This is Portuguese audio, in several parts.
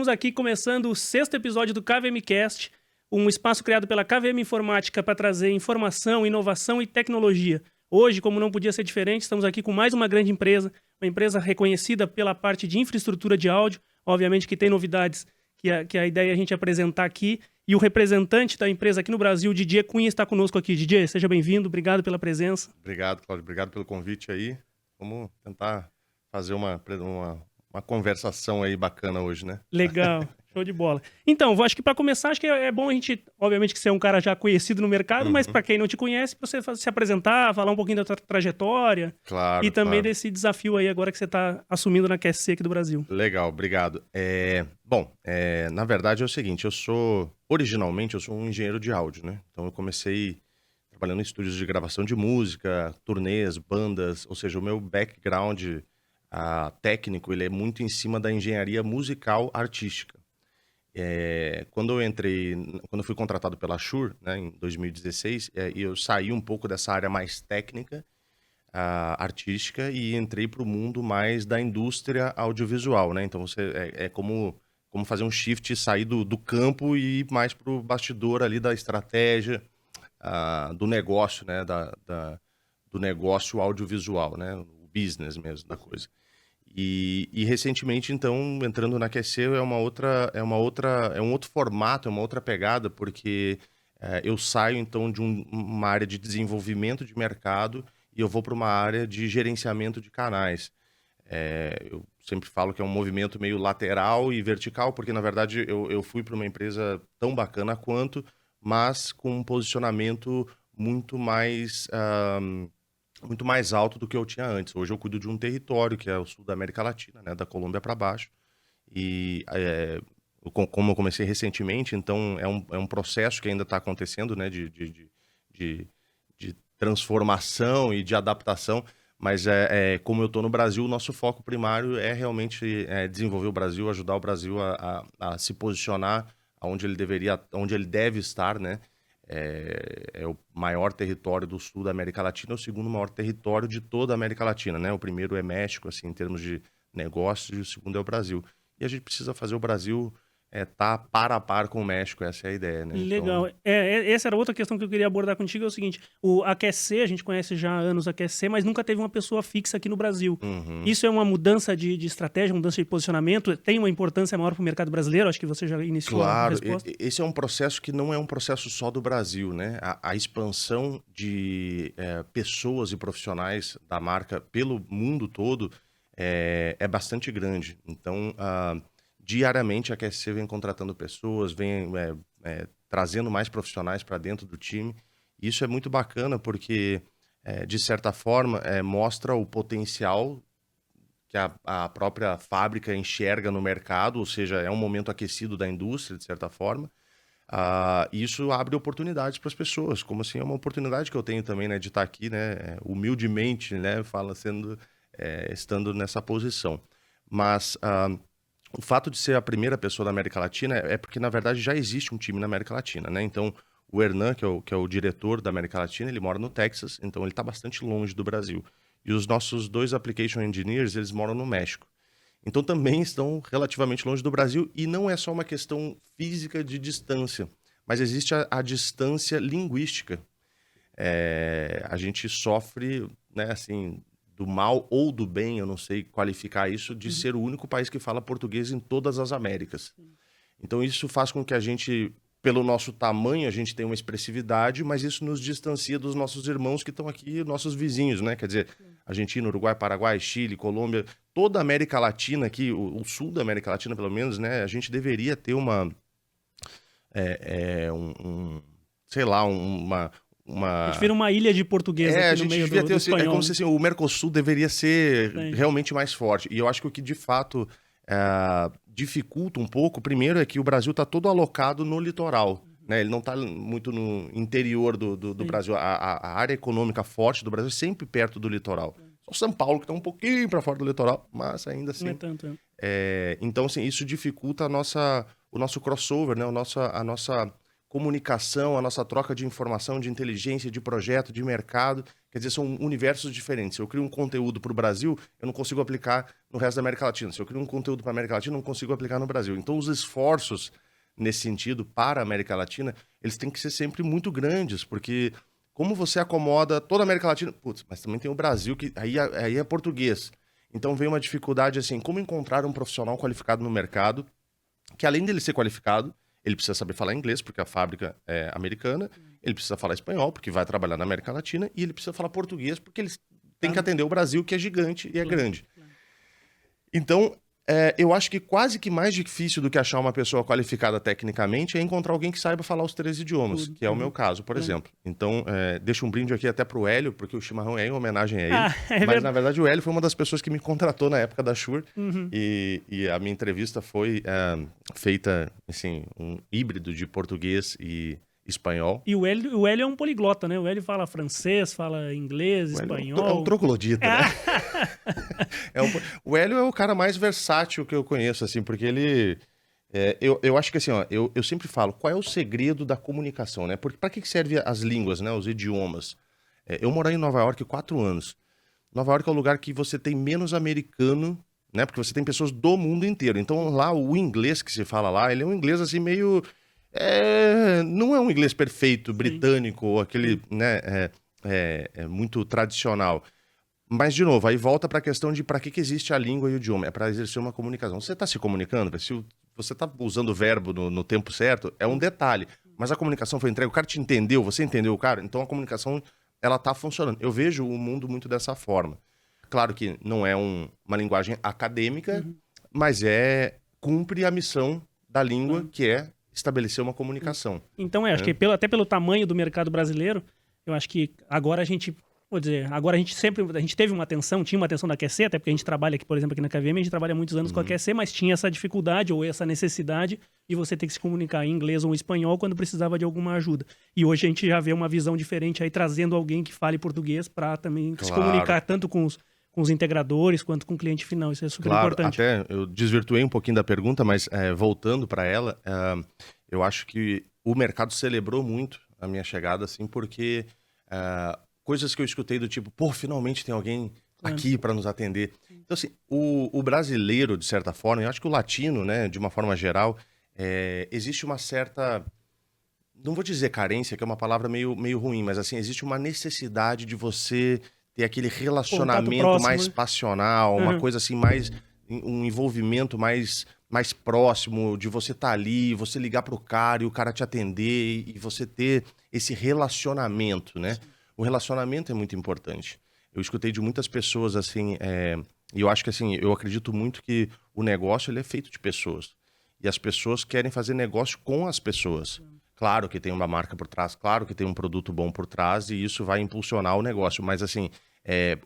Estamos aqui começando o 6º episódio do KVMcast, um espaço criado pela KVM Informática para trazer informação, inovação e tecnologia. Hoje, como não podia ser diferente, estamos aqui com mais uma grande empresa, uma empresa reconhecida pela parte de infraestrutura de áudio, obviamente que tem novidades que a ideia é a gente apresentar aqui, e o representante da empresa aqui no Brasil, Didier Cunha, está conosco aqui. Didier, seja bem-vindo, obrigado pela presença. Obrigado, Cláudio, obrigado pelo convite aí. Vamos tentar fazer uma conversação aí bacana hoje, né? Legal, show de bola. Então, acho que para começar, acho que é bom a gente, obviamente que você é um cara já conhecido no mercado, mas para quem não te conhece, você se apresentar, falar um pouquinho da tua trajetória. Claro, e também claro. desse desafio aí agora que você está assumindo na QSC aqui do Brasil. Legal, obrigado. Na verdade é o seguinte, originalmente eu sou um engenheiro de áudio, né? Então eu comecei trabalhando em estúdios de gravação de música, turnês, bandas, ou seja, o meu background técnico, ele é muito em cima da engenharia musical artística. Quando eu fui contratado pela Shure, né, em 2016, eu saí um pouco dessa área mais técnica, artística, e entrei para o mundo mais da indústria audiovisual, né? Então é como fazer um shift, sair do campo e ir mais para o bastidor ali da estratégia, do negócio, né? Do negócio audiovisual, né? O business mesmo da coisa. E recentemente, então, entrando na QSC é um outro formato, é uma outra pegada, porque eu saio, então, de uma área de desenvolvimento de mercado e eu vou para uma área de gerenciamento de canais. Eu sempre falo que é um movimento meio lateral e vertical, porque, na verdade, eu fui para uma empresa tão bacana quanto, mas com um posicionamento muito mais alto do que eu tinha antes. Hoje eu cuido de um território que é o sul da América Latina, né, da Colômbia para baixo. E como eu comecei recentemente, então é um processo que ainda está acontecendo, né, de transformação e de adaptação. Mas como eu estou no Brasil, o nosso foco primário é realmente desenvolver o Brasil, ajudar o Brasil a se posicionar onde ele deve estar, né? É o maior território do sul da América Latina, é o segundo maior território de toda a América Latina, né? O primeiro é México, assim, em termos de negócios, e o segundo é o Brasil. E a gente precisa fazer o Brasil tá par a par com o México, essa é a ideia, né? Legal. Então... Essa era outra questão que eu queria abordar contigo, é o seguinte, a QSC, a gente conhece já há anos a QSC, mas nunca teve uma pessoa fixa aqui no Brasil. Isso é uma mudança de estratégia, mudança de posicionamento, tem uma importância maior para o mercado brasileiro? Acho que você já iniciou a resposta. Esse é um processo que não é um processo só do Brasil, né? A expansão de pessoas e profissionais da marca pelo mundo todo é bastante grande. Então, diariamente a QSC vem contratando pessoas, vem trazendo mais profissionais para dentro do time. Isso é muito bacana porque, de certa forma, mostra o potencial que a própria fábrica enxerga no mercado, ou seja, é um momento aquecido da indústria, de certa forma. Isso abre oportunidades para as pessoas, como assim é uma oportunidade que eu tenho também, né, de estar aqui, né, humildemente, né, estando nessa posição. Mas o fato de ser a primeira pessoa da América Latina é porque, na verdade, já existe um time na América Latina, né? Então, o Hernan, que é o diretor da América Latina, ele mora no Texas, então ele está bastante longe do Brasil. E os nossos 2 application engineers, eles moram no México. Então, também estão relativamente longe do Brasil, e não é só uma questão física de distância, mas existe a distância linguística. A gente sofre, né, assim, do mal ou do bem, eu não sei qualificar isso, de ser o único país que fala português em todas as Américas. Então isso faz com que a gente, pelo nosso tamanho, a gente tenha uma expressividade, mas isso nos distancia dos nossos irmãos que estão aqui, nossos vizinhos, né? Quer dizer, Argentina, Uruguai, Paraguai, Chile, Colômbia, toda a América Latina aqui, o sul da América Latina pelo menos, né? A gente deveria ter A gente vira uma ilha de português aqui no meio do espanhol. É como se assim, o Mercosul deveria ser realmente mais forte. E eu acho que o que, de fato, dificulta um pouco, primeiro, é que o Brasil está todo alocado no litoral. Né? Ele não está muito no interior do Brasil. A área econômica forte do Brasil é sempre perto do litoral. Só São Paulo, que está um pouquinho para fora do litoral, mas ainda assim... Não é tanto. Então, assim, isso dificulta o nosso crossover, né? A nossa comunicação, a nossa troca de informação, de inteligência, de projeto, de mercado. Quer dizer, são universos diferentes. Se eu crio um conteúdo para o Brasil, eu não consigo aplicar no resto da América Latina. Se eu crio um conteúdo para a América Latina, eu não consigo aplicar no Brasil. Então, os esforços nesse sentido para a América Latina, eles têm que ser sempre muito grandes, porque como você acomoda toda a América Latina... Putz, mas também tem o Brasil, que aí é português. Então, vem uma dificuldade assim, como encontrar um profissional qualificado no mercado, que além dele ser qualificado, ele precisa saber falar inglês, porque a fábrica é americana. Ele precisa falar espanhol, porque vai trabalhar na América Latina. E ele precisa falar português, porque eles têm que atender o Brasil, que é gigante e é grande. Então, eu acho que quase que mais difícil do que achar uma pessoa qualificada tecnicamente é encontrar alguém que saiba falar os 3 idiomas, que é o meu caso, por exemplo. Então, deixa um brinde aqui até pro Hélio, porque o chimarrão é em homenagem a ele. Mas, na verdade, o Hélio foi uma das pessoas que me contratou na época da Shure. E a minha entrevista foi feita, assim, um híbrido de português e espanhol. E o Hélio é um poliglota, né? O Hélio fala francês, fala inglês, espanhol. É um troglodita, né? O Hélio é o cara mais versátil que eu conheço, assim, porque ele... eu acho que assim, ó, eu sempre falo, qual é o segredo da comunicação, né? Para que serve as línguas, né? Os idiomas? Eu morei em Nova York 4 anos. Nova York é o lugar que você tem menos americano, né? Porque você tem pessoas do mundo inteiro. Então lá, o inglês que se fala lá, ele é um inglês assim meio... não é um inglês perfeito, britânico, ou aquele, né, muito tradicional. Mas, de novo, aí volta para a questão de para que existe a língua e o idioma. É para exercer uma comunicação. Você está se comunicando? Se você está usando o verbo no tempo certo, é um detalhe. Mas a comunicação foi entregue, o cara te entendeu, você entendeu o cara, então a comunicação, ela está funcionando. Eu vejo o mundo muito dessa forma. Claro que não é uma linguagem acadêmica, mas cumpre a missão da língua, que é estabelecer uma comunicação. Então, acho que até pelo tamanho do mercado brasileiro, eu acho que agora a gente, agora a gente teve uma atenção, tinha uma atenção da QC, até porque a gente trabalha aqui, por exemplo, aqui na KVM, a gente trabalha há muitos anos com a QC, mas tinha essa dificuldade ou essa necessidade de você ter que se comunicar em inglês ou em espanhol quando precisava de alguma ajuda. E hoje a gente já vê uma visão diferente aí, trazendo alguém que fale português para também se comunicar tanto com os integradores quanto com o cliente final. Isso é super importante. Até eu desvirtuei um pouquinho da pergunta, mas voltando para ela, eu acho que o mercado celebrou muito a minha chegada, assim, porque coisas que eu escutei do tipo, finalmente tem alguém aqui para nos atender. Então, assim, o brasileiro, de certa forma, eu acho que o latino, né, de uma forma geral, existe uma certa... Não vou dizer carência, que é uma palavra meio ruim, mas, assim, existe uma necessidade de você... ter aquele relacionamento mais passional, uma coisa assim, um envolvimento mais próximo, de você estar ali, você ligar pro cara e o cara te atender e você ter esse relacionamento, né? O relacionamento é muito importante. Eu escutei de muitas pessoas, assim, e eu acho que, assim, eu acredito muito que o negócio, ele é feito de pessoas. E as pessoas querem fazer negócio com as pessoas. Claro que tem uma marca por trás, claro que tem um produto bom por trás e isso vai impulsionar o negócio. Mas, assim,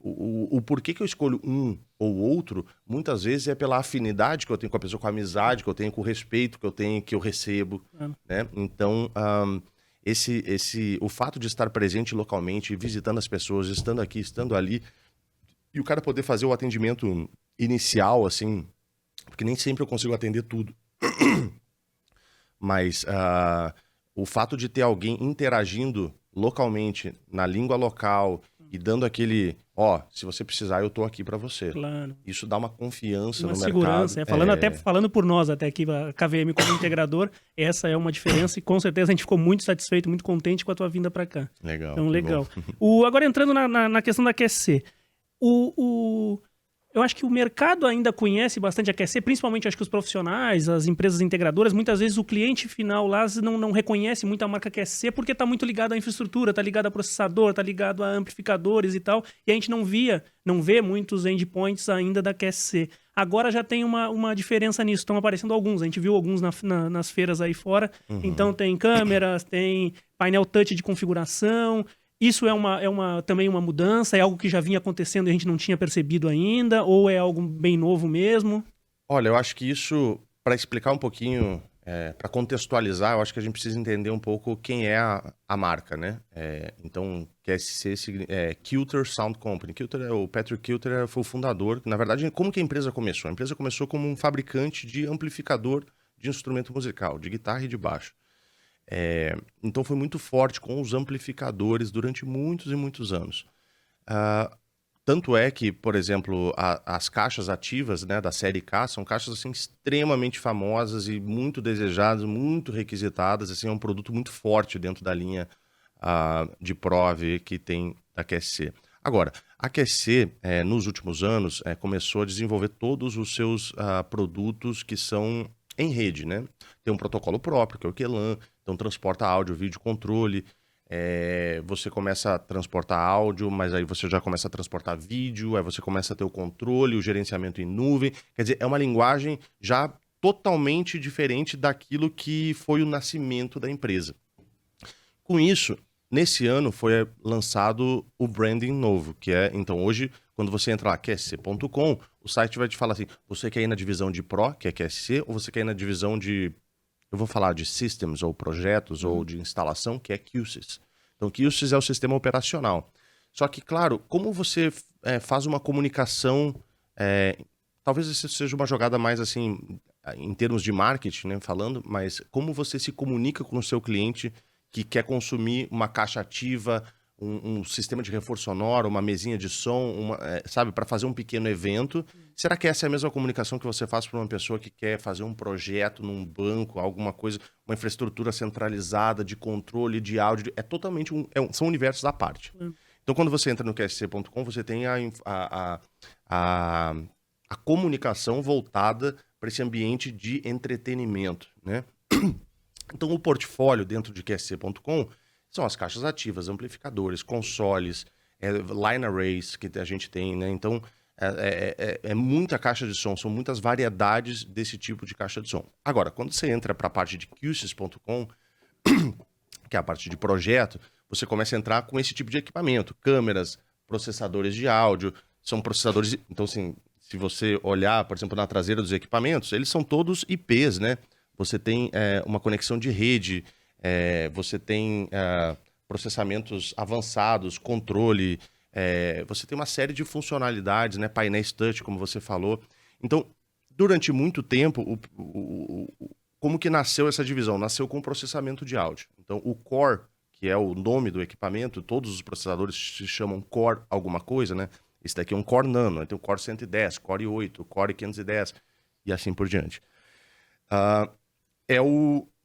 o porquê que eu escolho um ou outro, muitas vezes é pela afinidade que eu tenho com a pessoa, com a amizade que eu tenho, com o respeito que eu tenho, que eu recebo, né? Então, o fato de estar presente localmente, visitando as pessoas, estando aqui, estando ali, e o cara poder fazer o atendimento inicial, assim, porque nem sempre eu consigo atender tudo. Mas... o fato de ter alguém interagindo localmente, na língua local, e dando aquele, se você precisar, eu tô aqui para você. Claro. Isso dá uma confiança uma no segurança, mercado. Falando por nós até aqui, a KVM como integrador, essa é uma diferença e com certeza a gente ficou muito satisfeito, muito contente com a tua vinda para cá. Legal. Então, legal. Agora entrando na questão da QC, eu acho que o mercado ainda conhece bastante a QC, principalmente acho que os profissionais, as empresas integradoras, muitas vezes o cliente final lá não reconhece muito a marca QC porque está muito ligado à infraestrutura, está ligado a processador, está ligado a amplificadores e tal, e a gente não vê muitos endpoints ainda da QC. Agora já tem uma diferença nisso, estão aparecendo alguns, a gente viu alguns nas feiras aí fora, então tem câmeras, tem painel touch de configuração. Isso também uma mudança? É algo que já vinha acontecendo e a gente não tinha percebido ainda? Ou é algo bem novo mesmo? Olha, eu acho que isso, para explicar um pouquinho, para contextualizar, eu acho que a gente precisa entender um pouco quem é a marca, né? Então, QSC é Kilter Sound Company. O Patrick Kilter foi o fundador. Na verdade, como que a empresa começou? A empresa começou como um fabricante de amplificador de instrumento musical, de guitarra e de baixo. Então foi muito forte com os amplificadores durante muitos e muitos anos. Tanto é que, por exemplo, as caixas ativas, né, da série K são caixas assim, extremamente famosas e muito desejadas, muito requisitadas. Assim, é um produto muito forte dentro da linha de Prove que tem da QSC. Agora, a QSC, nos últimos anos, começou a desenvolver todos os seus produtos que são em rede, né? Tem um protocolo próprio, que é o QLAN, então transporta áudio, vídeo, controle. Você começa a transportar áudio, mas aí você já começa a transportar vídeo, aí você começa a ter o controle, o gerenciamento em nuvem. Quer dizer, é uma linguagem já totalmente diferente daquilo que foi o nascimento da empresa. Com isso, nesse ano foi lançado o branding novo, que é, então hoje, quando você entra lá, qsc.com, o site vai te falar assim, você quer ir na divisão de Pro, que é QSC, ou você quer ir na divisão de, eu vou falar de Systems, ou projetos, ou de instalação, que é QSys. Então, QSys é o sistema operacional. Só que, claro, como você faz uma comunicação, talvez isso seja uma jogada mais assim, em termos de marketing, né, falando, mas como você se comunica com o seu cliente que quer consumir uma caixa ativa, um sistema de reforço sonoro, uma mesinha de som, sabe, para fazer um pequeno evento. Será que essa é a mesma comunicação que você faz para uma pessoa que quer fazer um projeto num banco, alguma coisa, uma infraestrutura centralizada de controle de áudio? É totalmente são universos à parte. Então, quando você entra no qsc.com, você tem a comunicação voltada para esse ambiente de entretenimento, né? Então, o portfólio dentro de qsc.com são as caixas ativas, amplificadores, consoles, line arrays que a gente tem, né? Então, é muita caixa de som, são muitas variedades desse tipo de caixa de som. Agora, quando você entra para a parte de qsys.com, que é a parte de projeto, você começa a entrar com esse tipo de equipamento, câmeras, processadores de áudio, são processadores... Então, assim, se você olhar, por exemplo, na traseira dos equipamentos, eles são todos IPs, né? Você tem uma conexão de rede, você tem processamentos avançados, controle, você tem uma série de funcionalidades, né? Painéis touch, como você falou. Então, durante muito tempo, como que nasceu essa divisão? Nasceu com processamento de áudio. Então, o Core, que é o nome do equipamento, todos os processadores se chamam Core alguma coisa, né? Esse daqui é um Core Nano, tem o Core 110, Core 8, Core 510 e assim por diante.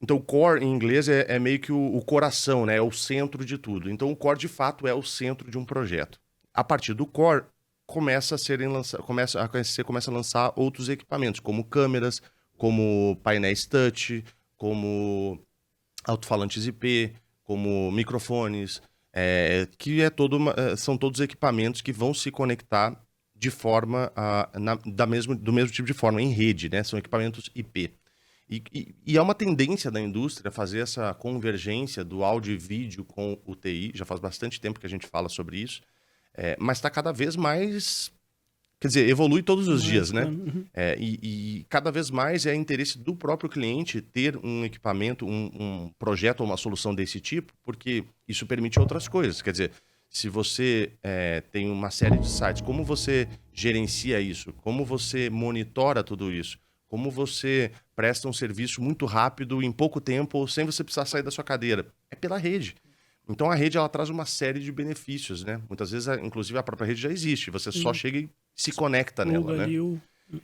Então, o core em inglês é meio que o coração, né? É o centro de tudo. Então, o core, de fato, é o centro de um projeto. A partir do core, a QSC começa a lançar outros equipamentos, como câmeras, como painéis touch, como alto-falantes IP, como microfones, que são todos equipamentos que vão se conectar de forma, do mesmo tipo de forma, em rede, né? São equipamentos IP. E é uma tendência da indústria fazer essa convergência do áudio e vídeo com o TI. Já faz bastante tempo que a gente fala sobre isso. Mas está cada vez mais... Quer dizer, evolui todos os dias, né? E cada vez mais é interesse do próprio cliente ter um equipamento, um projeto ou uma solução desse tipo, porque isso permite outras coisas. Quer dizer, se você tem uma série de sites, como você gerencia isso? Como você monitora tudo isso? Como você presta um serviço muito rápido, em pouco tempo, sem você precisar sair da sua cadeira? É pela rede. Então, a rede ela traz uma série de benefícios, né? Muitas vezes, inclusive, a própria rede já existe. Você só chega e se conecta nela, né?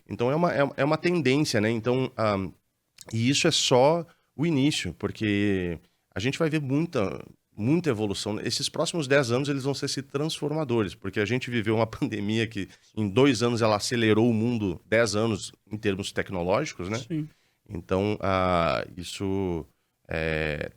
Então, é uma tendência, né? Então, e isso é só o início, porque a gente vai ver muita evolução. Esses próximos 10 anos, eles vão ser transformadores, porque a gente viveu uma pandemia que, em 2 anos, ela acelerou o mundo 10 anos em termos tecnológicos, né? Sim. Então, isso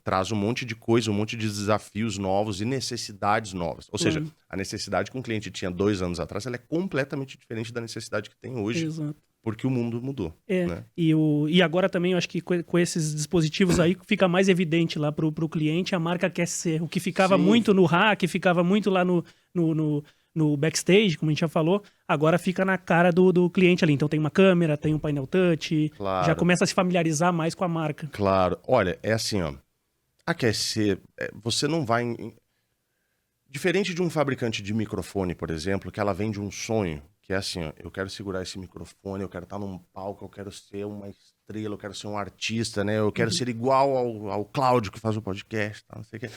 traz um monte de coisa, um monte de desafios novos e necessidades novas. Ou seja, a necessidade que um cliente tinha 2 anos atrás, ela é completamente diferente da necessidade que tem hoje. Exato. Porque o mundo mudou. Né? E agora também, eu acho que com esses dispositivos aí, fica mais evidente lá pro cliente a marca quer ser. O que ficava muito no hack, ficava muito lá no backstage, como a gente já falou, agora fica na cara do cliente ali. Então tem uma câmera, tem um painel touch, já começa a se familiarizar mais com a marca. Claro. Olha, é assim, ó. A QSC, você não vai... Diferente de um fabricante de microfone, por exemplo, que ela vende um sonho, que é assim, ó, eu quero segurar esse microfone, eu quero estar num palco, eu quero ser uma estrela, eu quero ser um artista, né? Eu quero ser igual ao Cláudio que faz o podcast, tá? Não sei o quê.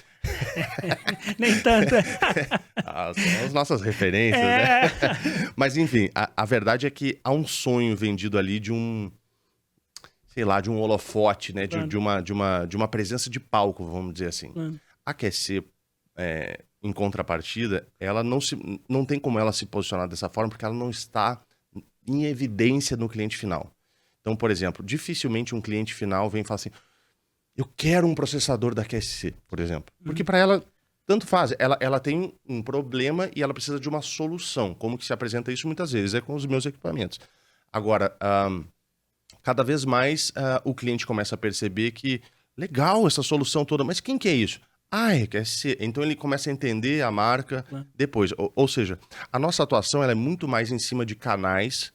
Nem tanto. São as nossas referências, né? Mas enfim, a verdade é que há um sonho vendido ali de um, sei lá, de um holofote, né? Claro. De uma presença de palco, vamos dizer assim. Claro. A QSC, em contrapartida, ela não tem como ela se posicionar dessa forma, porque ela não está em evidência no cliente final. Então, por exemplo, dificilmente um cliente final vem e fala assim, eu quero um processador da QSC, por exemplo. Porque para ela, tanto faz. Ela tem um problema e ela precisa de uma solução. Como que se apresenta isso muitas vezes? É com os meus equipamentos. Agora, cada vez mais o cliente começa a perceber que, legal essa solução toda, mas quem que é isso? É QSC. Então ele começa a entender a marca depois. Ou seja, a nossa atuação ela é muito mais em cima de canais,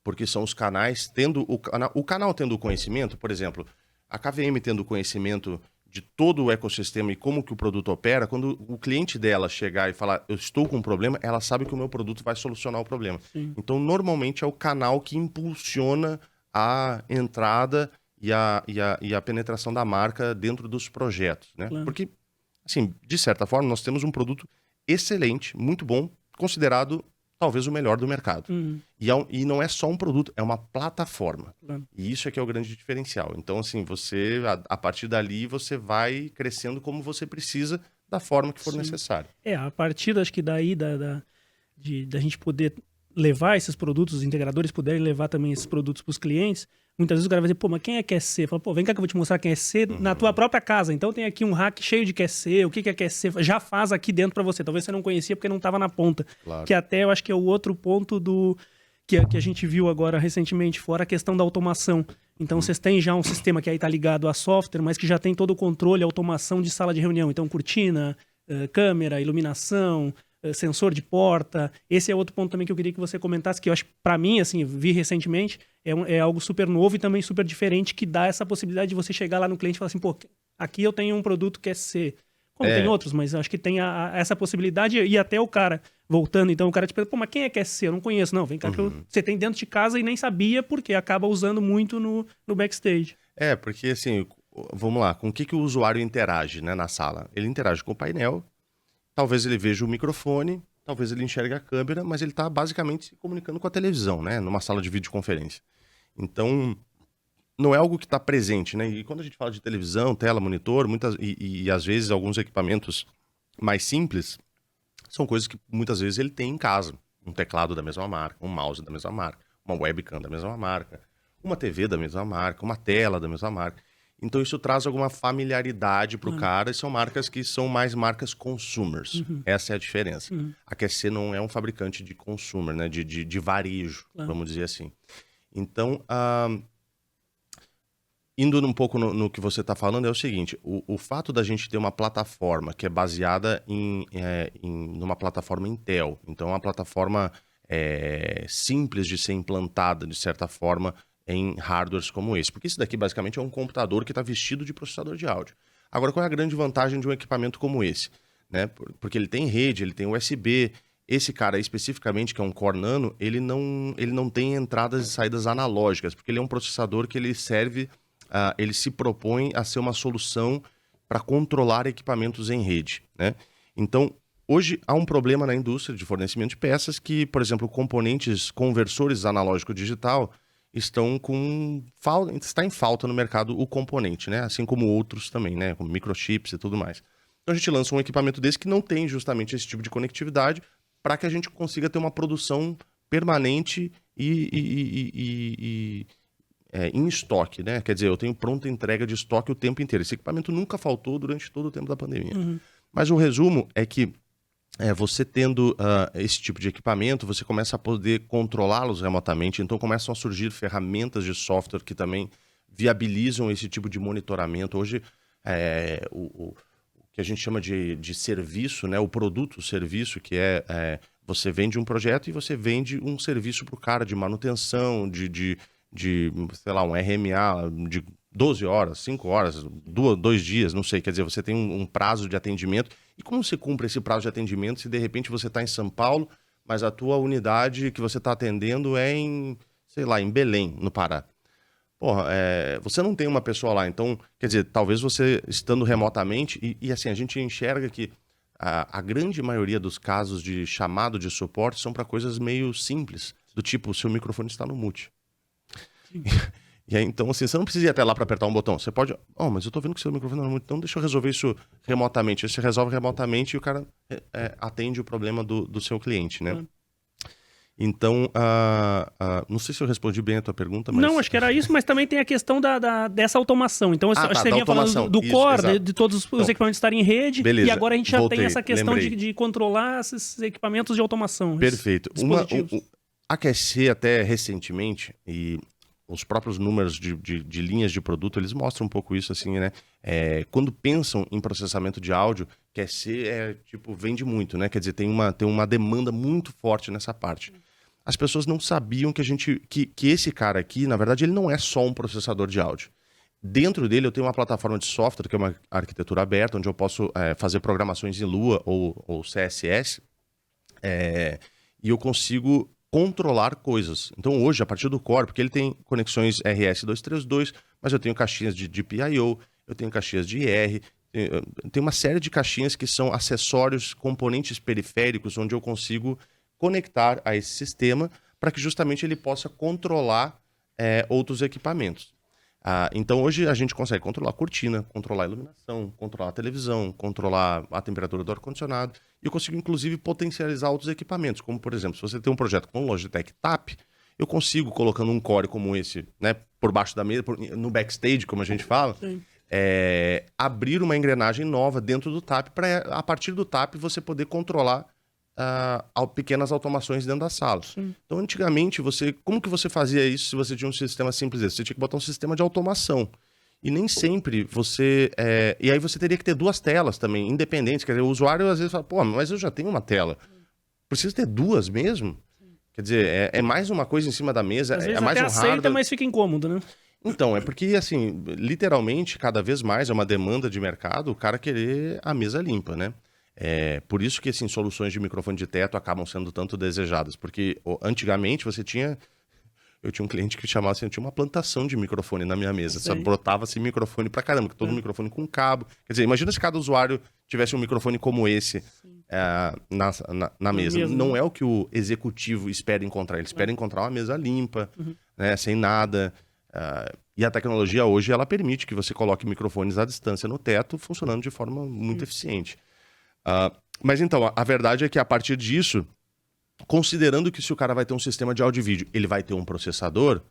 porque são os canais tendo o canal tendo o conhecimento, por exemplo, a KVM tendo o conhecimento de todo o ecossistema e como que o produto opera, quando o cliente dela chegar e falar, eu estou com um problema, ela sabe que o meu produto vai solucionar o problema. Sim. Então, normalmente é o canal que impulsiona a entrada e a penetração da marca dentro dos projetos, né? Claro. Porque, assim, de certa forma, nós temos um produto excelente, muito bom, considerado talvez o melhor do mercado. E não é só um produto, é uma plataforma. E isso é que é o grande diferencial. Então, assim, você, a partir dali, você vai crescendo como você precisa, da forma que for necessário. A partir, acho que daí, da gente poder levar esses produtos, os integradores puderem levar também esses produtos para os clientes, muitas vezes o cara vai dizer, pô, mas quem é QSC? Fala, pô, vem cá que eu vou te mostrar quem é QSC na tua própria casa. Então tem aqui um rack cheio de QSC, o que é QSC? Já faz aqui dentro para você. Talvez você não conhecia porque não estava na ponta. Claro. Que até eu acho que é o outro ponto que a gente viu agora recentemente, fora a questão da automação. Então vocês têm já um sistema que aí está ligado a software, mas que já tem todo o controle, automação de sala de reunião. Então cortina, câmera, iluminação, sensor de porta. Esse é outro ponto também que eu queria que você comentasse, que eu acho, para mim, assim, vi recentemente, é algo super novo e também super diferente, que dá essa possibilidade de você chegar lá no cliente e falar assim, pô, aqui eu tenho um produto que é C. Como tem outros, mas acho que tem essa possibilidade e até o cara voltando, então o cara te pergunta, pô, mas quem é QSC? Eu não conheço. Não, vem cá que você tem dentro de casa e nem sabia, porque acaba usando muito no backstage. Porque assim, vamos lá, com o que o usuário interage, né, na sala? Ele interage com o painel, talvez ele veja o microfone, talvez ele enxergue a câmera, mas ele está basicamente se comunicando com a televisão, né? Numa sala de videoconferência. Então, não é algo que está presente, né? E quando a gente fala de televisão, tela, monitor, e às vezes alguns equipamentos mais simples, são coisas que muitas vezes ele tem em casa. Um teclado da mesma marca, um mouse da mesma marca, uma webcam da mesma marca, uma TV da mesma marca, uma tela da mesma marca. Então isso traz alguma familiaridade para o cara, e são marcas que são mais marcas consumers. Essa é a diferença. A QSC não é um fabricante de consumer, né? de varejo, vamos dizer assim. Então, indo um pouco no que você está falando, é o seguinte, o fato da gente ter uma plataforma que é baseada numa plataforma Intel, então é uma plataforma simples de ser implantada, de certa forma, em hardwares como esse. Porque isso daqui basicamente é um computador que está vestido de processador de áudio. Agora, qual é a grande vantagem de um equipamento como esse? Né? Porque ele tem rede, ele tem USB. Esse cara especificamente, que é um Core Nano, ele não tem entradas e saídas analógicas, porque ele é um processador que ele serve, ele se propõe a ser uma solução para controlar equipamentos em rede. Né? Então, hoje há um problema na indústria de fornecimento de peças que, por exemplo, componentes conversores analógico-digital está em falta no mercado o componente, né? Assim como outros também, né? Como microchips e tudo mais. Então a gente lança um equipamento desse que não tem justamente esse tipo de conectividade para que a gente consiga ter uma produção permanente e em estoque, né? Quer dizer, eu tenho pronta entrega de estoque o tempo inteiro. Esse equipamento nunca faltou durante todo o tempo da pandemia. Mas o resumo é que você tendo esse tipo de equipamento, você começa a poder controlá-los remotamente, então começam a surgir ferramentas de software que também viabilizam esse tipo de monitoramento. Hoje, o que a gente chama de serviço, né? O produto, o serviço, que você vende um projeto e você vende um serviço para o cara de manutenção, sei lá, um RMA de 12 horas, 5 horas, 2 dias, não sei. Quer dizer, você tem um prazo de atendimento. E como você cumpre esse prazo de atendimento se de repente você está em São Paulo, mas a tua unidade que você está atendendo é em, sei lá, em Belém, no Pará. Porra, você não tem uma pessoa lá, então, quer dizer, talvez você estando remotamente, e assim, a gente enxerga que a grande maioria dos casos de chamado de suporte são para coisas meio simples, do tipo, o seu microfone está no mute. E aí, então, assim, você não precisa ir até lá para apertar um botão. Você pode, mas eu tô vendo que o seu microfone não é muito, então deixa eu resolver isso remotamente. Aí você resolve remotamente e o cara atende o problema do seu cliente, né? Então, não sei se eu respondi bem a tua pergunta, mas... Não, acho que era isso, mas também tem a questão dessa automação. Então, acho que você vinha falando do core, de todos os equipamentos estarem em rede, beleza, e agora a gente já tem essa questão de controlar esses equipamentos de automação. Perfeito. A QSC até recentemente, e os próprios números de linhas de produto, eles mostram um pouco isso, assim, né? Quando pensam em processamento de áudio, QSC vende muito, né? Quer dizer, tem uma demanda muito forte nessa parte. As pessoas não sabiam que esse cara aqui, na verdade, ele não é só um processador de áudio. Dentro dele eu tenho uma plataforma de software, que é uma arquitetura aberta, onde eu posso fazer programações em Lua ou CSS, e eu consigo controlar coisas. Então hoje, a partir do core, porque ele tem conexões RS-232, mas eu tenho caixinhas de GPIO, eu tenho caixinhas de IR, tem uma série de caixinhas que são acessórios, componentes periféricos, onde eu consigo conectar a esse sistema para que justamente ele possa controlar outros equipamentos. Então hoje a gente consegue controlar a cortina, controlar a iluminação, controlar a televisão, controlar a temperatura do ar-condicionado, e eu consigo inclusive potencializar outros equipamentos, como por exemplo, se você tem um projeto com Logitech TAP, eu consigo, colocando um core como esse, né, por baixo da mesa, no backstage, como a gente fala, abrir uma engrenagem nova dentro do TAP, para a partir do TAP você poder controlar pequenas automações dentro da sala. Sim. Então, antigamente, como que você fazia isso se você tinha um sistema simples desse? Você tinha que botar um sistema de automação. E nem sempre você... E aí você teria que ter duas telas também, independentes. Quer dizer, o usuário às vezes fala, mas eu já tenho uma tela. Preciso ter duas mesmo? Quer dizer, é mais uma coisa em cima da mesa, às vezes mais até um aceita, hardware. mas fica incômodo, né? Então, é porque, assim, literalmente, cada vez mais é uma demanda de mercado o cara querer a mesa limpa, né? Por isso que, assim, soluções de microfone de teto acabam sendo tanto desejadas. Porque antigamente eu tinha um cliente que chamava assim, eu tinha uma plantação de microfone na minha mesa. Só brotava-se microfone pra caramba, todo microfone com cabo. Quer dizer, imagina se cada usuário tivesse um microfone como esse na mesa. Não é o que o executivo espera encontrar. Ele espera encontrar uma mesa limpa, né, sem nada. E a tecnologia hoje, ela permite que você coloque microfones à distância no teto, funcionando de forma muito eficiente. Mas então, a verdade é que a partir disso, considerando que se o cara vai ter um sistema de áudio e vídeo, ele vai ter um processador,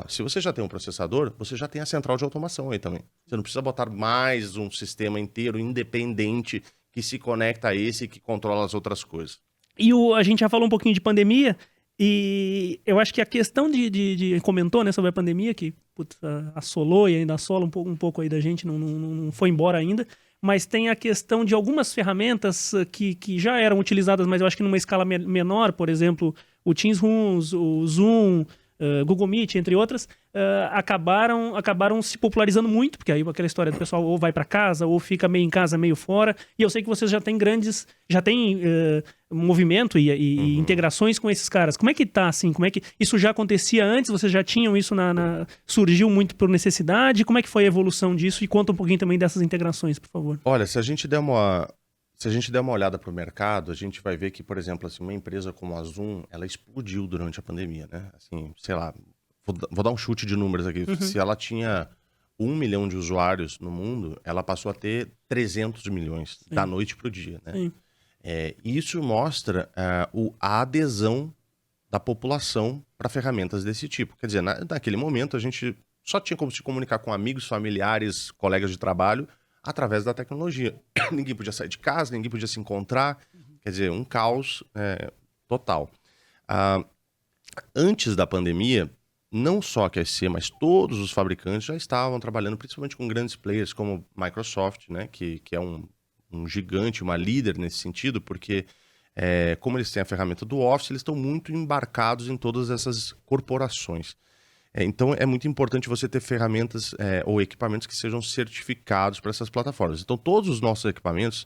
se você já tem um processador, você já tem a central de automação aí também. Você não precisa botar mais um sistema inteiro independente que se conecta a esse e que controla as outras coisas. E a gente já falou um pouquinho de pandemia, e eu acho que a questão comentou, né, sobre a pandemia, que assolou e ainda assola um pouco aí da gente, não foi embora ainda. Mas tem a questão de algumas ferramentas que já eram utilizadas, mas eu acho que numa escala menor, por exemplo, o Teams Rooms, o Zoom, Google Meet, entre outras, acabaram se popularizando muito, porque aí aquela história do pessoal ou vai para casa, ou fica meio em casa, meio fora, e eu sei que vocês já têm movimento e integrações com esses caras. Como é que tá, assim? Como é que isso já acontecia antes? Vocês já tinham isso surgiu muito por necessidade? Como é que foi a evolução disso? E conta um pouquinho também dessas integrações, por favor. Olha, se a gente der uma olhada para o mercado, a gente vai ver que, por exemplo, assim, uma empresa como a Zoom, ela explodiu durante a pandemia, né? Assim, sei lá, vou dar um chute de números aqui. Se ela tinha 1 milhão de usuários no mundo, ela passou a ter 300 milhões da noite para o dia, né? Sim. Isso mostra a adesão da população para ferramentas desse tipo. Quer dizer, naquele momento a gente só tinha como se comunicar com amigos, familiares, colegas de trabalho através da tecnologia. Ninguém podia sair de casa, ninguém podia se encontrar. Quer dizer, um caos total. Antes da pandemia, não só a QSC, mas todos os fabricantes já estavam trabalhando, principalmente com grandes players como Microsoft, né, que é um gigante, uma líder nesse sentido, porque como eles têm a ferramenta do Office, eles estão muito embarcados em todas essas corporações. Então é muito importante você ter ferramentas ou equipamentos que sejam certificados para essas plataformas. Então todos os nossos equipamentos,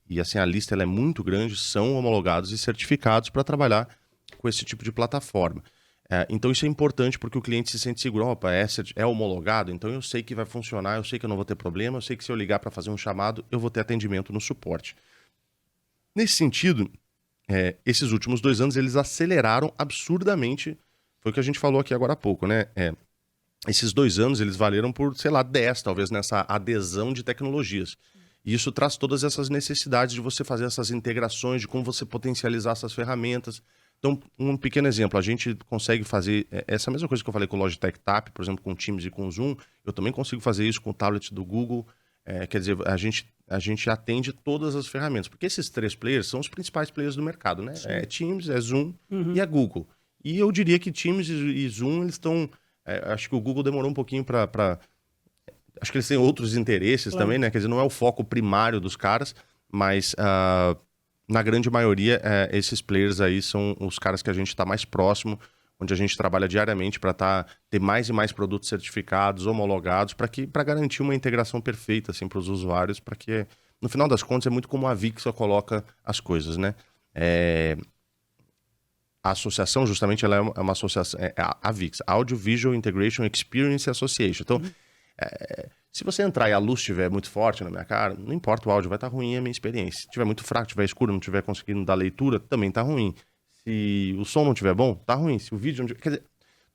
E assim, a lista ela é muito grande, são homologados e certificados para trabalhar com esse tipo de plataforma. Então isso é importante porque o cliente se sente seguro. Opa, é homologado, então eu sei que vai funcionar, eu sei que eu não vou ter problema, eu sei que se eu ligar para fazer um chamado, eu vou ter atendimento no suporte. Nesse sentido, esses últimos 2 anos eles aceleraram absurdamente, foi o que a gente falou aqui agora há pouco, né? Esses 2 anos eles valeram por, sei lá, 10 talvez nessa adesão de tecnologias. E isso traz todas essas necessidades de você fazer essas integrações, de como você potencializar essas ferramentas. Então, um pequeno exemplo, a gente consegue fazer essa mesma coisa que eu falei com o Logitech Tap, por exemplo, com o Teams e com o Zoom, eu também consigo fazer isso com o tablet do Google. Quer dizer, a gente atende todas as ferramentas, porque esses 3 players são os principais players do mercado, né? É Teams, é Zoom e é Google. E eu diria que Teams e Zoom, eles estão... acho que o Google demorou um pouquinho para... Acho que eles têm outros interesses também, né? Quer dizer, não é o foco primário dos caras, mas na grande maioria, esses players aí são os caras que a gente está mais próximo, onde a gente trabalha diariamente para ter mais e mais produtos certificados, homologados, para garantir uma integração perfeita assim, para os usuários, para que, no final das contas, é muito como a Vixa coloca as coisas, né? A associação, justamente, ela é uma associação, a Vixa, Audio Visual Integration Experience Association. Então, se você entrar e a luz estiver muito forte na minha cara, não importa, o áudio vai estar ruim, é a minha experiência. Se estiver muito fraco, estiver escuro, não estiver conseguindo dar leitura, também está ruim. Se o som não estiver bom, tá ruim. Se o vídeo não tiver... Quer dizer,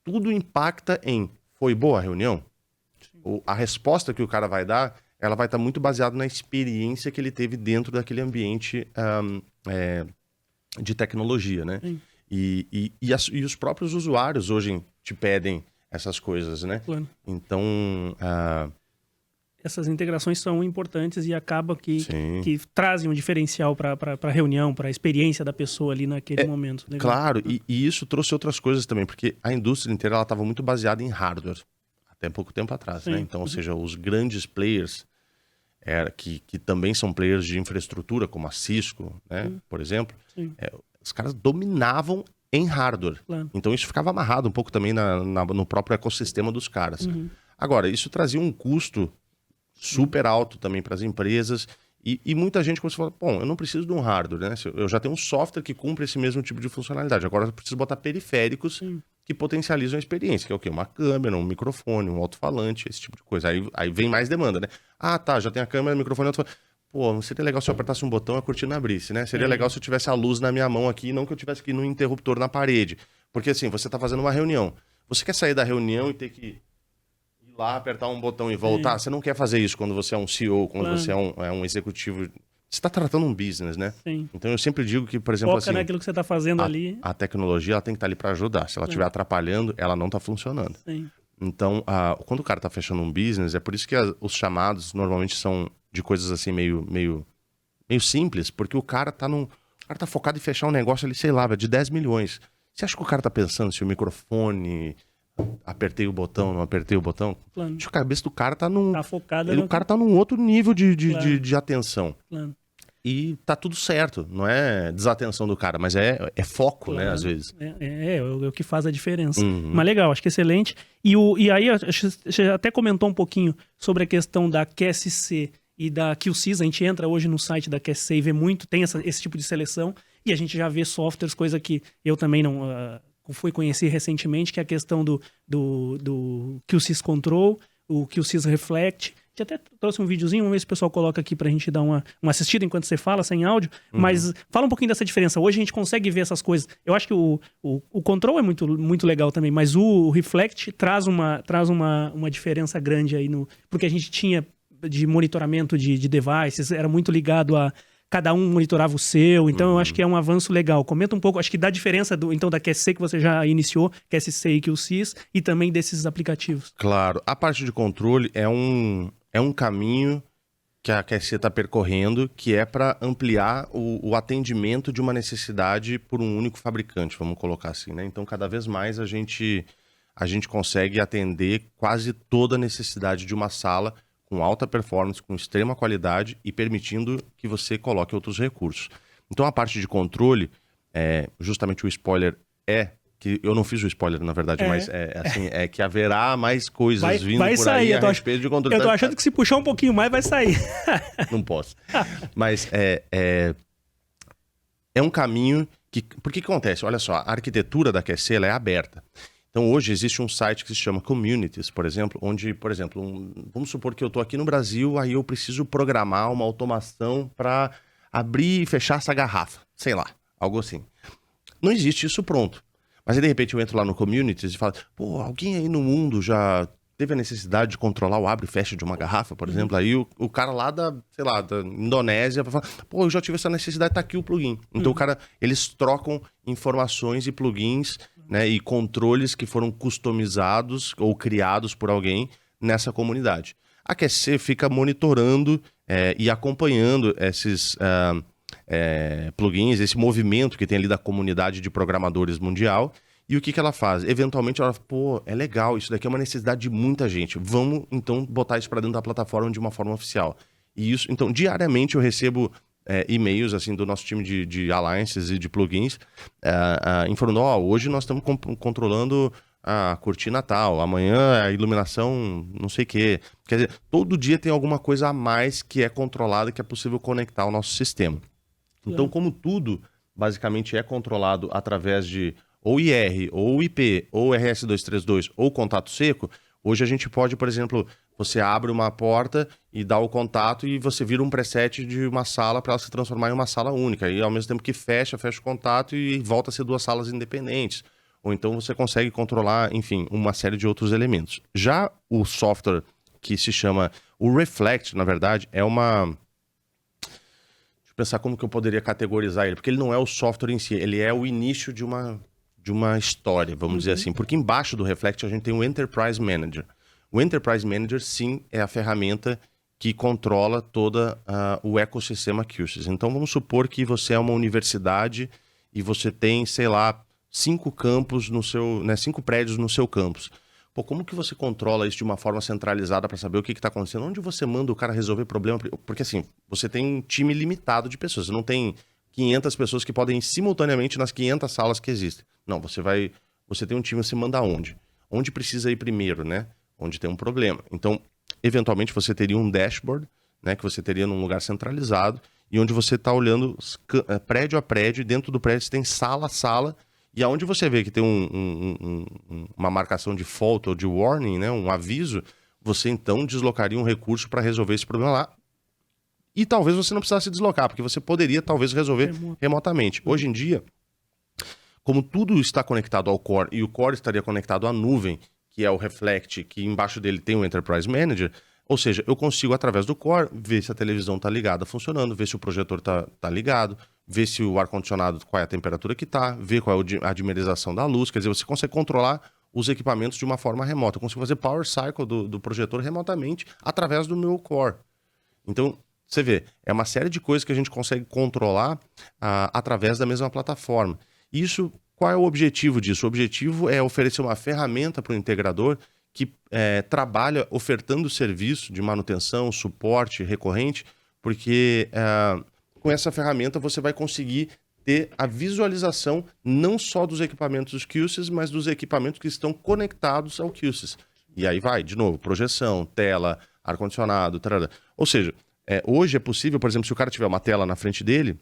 tudo impacta em foi boa a reunião? A resposta que o cara vai dar, ela vai estar muito baseada na experiência que ele teve dentro daquele ambiente de tecnologia, né? E os próprios usuários hoje te pedem essas coisas, né? Claro. Então... essas integrações são importantes e acaba que trazem um diferencial para a reunião, para a experiência da pessoa ali naquele momento. Legal. Claro, e isso trouxe outras coisas também, porque a indústria inteira estava muito baseada em hardware, até pouco tempo atrás, né? Então, ou seja, os grandes players, que também são players de infraestrutura, como a Cisco, né? Por exemplo, os caras dominavam em hardware. Claro. Então isso ficava amarrado um pouco também no próprio ecossistema dos caras. Agora, isso trazia um custo super alto também para as empresas e muita gente começou a falar, bom, eu não preciso de um hardware, né? Eu já tenho um software que cumpre esse mesmo tipo de funcionalidade. Agora eu preciso botar periféricos que potencializam a experiência, que é o quê? Uma câmera, um microfone, um alto-falante, esse tipo de coisa. Aí vem mais demanda, né? Ah, tá, já tem a câmera, microfone, alto-falante. Pô, não seria legal se eu apertasse um botão e a cortina abrisse, né? Seria legal se eu tivesse a luz na minha mão aqui e não que eu tivesse que ir no interruptor na parede. Porque assim, você tá fazendo uma reunião. Você quer sair da reunião e ter que ir lá, apertar um botão e voltar? Você não quer fazer isso quando você é um CEO, quando você é um executivo. Você tá tratando um business, né? Sim. Então eu sempre digo que, por exemplo, foca naquilo que você tá fazendo ali. A tecnologia ela tem que estar ali para ajudar. Se ela estiver atrapalhando, ela não tá funcionando. Sim. Então, quando o cara tá fechando um business, é por isso que os chamados normalmente são de coisas assim meio simples, porque o cara tá focado em fechar um negócio ali, sei lá, de 10 milhões. Você acha que o cara tá pensando se o microfone, apertei o botão, não apertei o botão? Claro. Acho que a cabeça do cara tá num... Tá focado. O cara tá num outro nível de atenção. Claro. E tá tudo certo, não é desatenção do cara, mas é foco, claro, né, às vezes. É o que faz a diferença. Mas legal, acho que excelente. E aí, você até comentou um pouquinho sobre a questão da QSC e da QSys. A gente entra hoje no site da QSC e vê muito, tem esse tipo de seleção, e a gente já vê softwares, coisa que eu também não fui conhecer recentemente, que é a questão do QSys Control, o QSys Reflect. A gente até trouxe um videozinho, vamos ver se o pessoal coloca aqui pra gente dar uma assistida enquanto você fala, sem áudio. Mas fala um pouquinho dessa diferença. Hoje a gente consegue ver essas coisas. Eu acho que o Control é muito, muito legal também, mas o Reflect traz uma diferença grande aí porque a gente tinha de monitoramento de devices, era muito ligado a... Cada um monitorava o seu, então eu acho que é um avanço legal. Comenta um pouco, acho que dá diferença da QSC que você já iniciou, QSC e QSys, e também desses aplicativos. Claro, a parte de controle é um caminho que a QSC está percorrendo, que é para ampliar o atendimento de uma necessidade por um único fabricante, vamos colocar assim, né? Então, cada vez mais a gente consegue atender quase toda a necessidade de uma sala com alta performance, com extrema qualidade e permitindo que você coloque outros recursos. Então, a parte de controle, justamente o spoiler é que eu não fiz o spoiler, na verdade, mas assim, é que haverá mais coisas vindo vai por sair, aí a respeito de controle. Eu tô achando que se puxar um pouquinho mais, vai sair. Não posso. Mas é um caminho que... Por que acontece? Olha só, a arquitetura da QSC, ela é aberta. Então, hoje existe um site que se chama Communities, por exemplo, onde, por exemplo, vamos supor que eu estou aqui no Brasil, aí eu preciso programar uma automação para abrir e fechar essa garrafa. Sei lá, algo assim. Não existe isso pronto. Mas aí, de repente, eu entro lá no Communities e falo, pô, alguém aí no mundo já teve a necessidade de controlar o abre e fecha de uma garrafa, por exemplo? Aí o cara lá da Indonésia vai falar, pô, eu já tive essa necessidade, tá aqui o plugin. Então, eles trocam informações e plugins, né, e controles que foram customizados ou criados por alguém nessa comunidade. A QSC fica monitorando e acompanhando esses plugins, esse movimento que tem ali da comunidade de programadores mundial. E o que ela faz? Eventualmente ela fala, pô, é legal, isso daqui é uma necessidade de muita gente. Vamos, então, botar isso para dentro da plataforma de uma forma oficial. E isso, então, diariamente eu recebo e-mails assim do nosso time de alliances e de plugins informando, hoje nós estamos controlando a cortina tal, amanhã a iluminação não sei o quê. Quer dizer, todo dia tem alguma coisa a mais que é controlada, que é possível conectar ao nosso sistema. Então, como tudo basicamente é controlado através de ou IR, ou IP, ou RS-232, ou contato seco, hoje a gente pode, por exemplo, você abre uma porta e dá o contato e você vira um preset de uma sala para ela se transformar em uma sala única. E ao mesmo tempo que fecha o contato e volta a ser duas salas independentes. Ou então você consegue controlar, enfim, uma série de outros elementos. Já o software que se chama o Reflect, na verdade, é uma... Deixa eu pensar como que eu poderia categorizar ele, porque ele não é o software em si, ele é o início de uma história, vamos dizer assim. Porque embaixo do Reflect a gente tem o Enterprise Manager. O Enterprise Manager, sim, é a ferramenta que controla todo o ecossistema QSys. Então, vamos supor que você é uma universidade e você tem, sei lá, 5 campos no seu, 5 prédios no seu campus. Pô, como que você controla isso de uma forma centralizada para saber o que está acontecendo? Onde você manda o cara resolver problema? Porque assim, você tem um time limitado de pessoas, você não tem 500 pessoas que podem ir simultaneamente nas 500 salas que existem. Não, você tem um time, você manda onde? Onde precisa ir primeiro, né? Onde tem um problema. Então, eventualmente você teria um dashboard, né, que você teria num lugar centralizado e onde você está olhando prédio a prédio, e dentro do prédio você tem sala a sala, e aonde você vê que tem uma marcação de fault ou de warning, né, um aviso, você então deslocaria um recurso para resolver esse problema lá. E talvez você não precisasse deslocar, porque você poderia talvez resolver remotamente. Hoje em dia, como tudo está conectado ao core e o core estaria conectado à nuvem, que é o Reflect, que embaixo dele tem o Enterprise Manager, ou seja, eu consigo através do core ver se a televisão está ligada, funcionando, ver se o projetor está ligado, ver se o ar-condicionado, qual é a temperatura que está, ver qual é a dimerização da luz, quer dizer, você consegue controlar os equipamentos de uma forma remota. Eu consigo fazer power cycle do projetor remotamente através do meu core. Então, você vê, é uma série de coisas que a gente consegue controlar através da mesma plataforma. Isso, qual é o objetivo disso? O objetivo é oferecer uma ferramenta para o integrador que trabalha ofertando serviço de manutenção, suporte recorrente, porque com essa ferramenta você vai conseguir ter a visualização não só dos equipamentos dos QSys, mas dos equipamentos que estão conectados ao QSys. E aí vai, de novo, projeção, tela, ar-condicionado, tarará. Ou seja, hoje é possível, por exemplo, se o cara tiver uma tela na frente dele,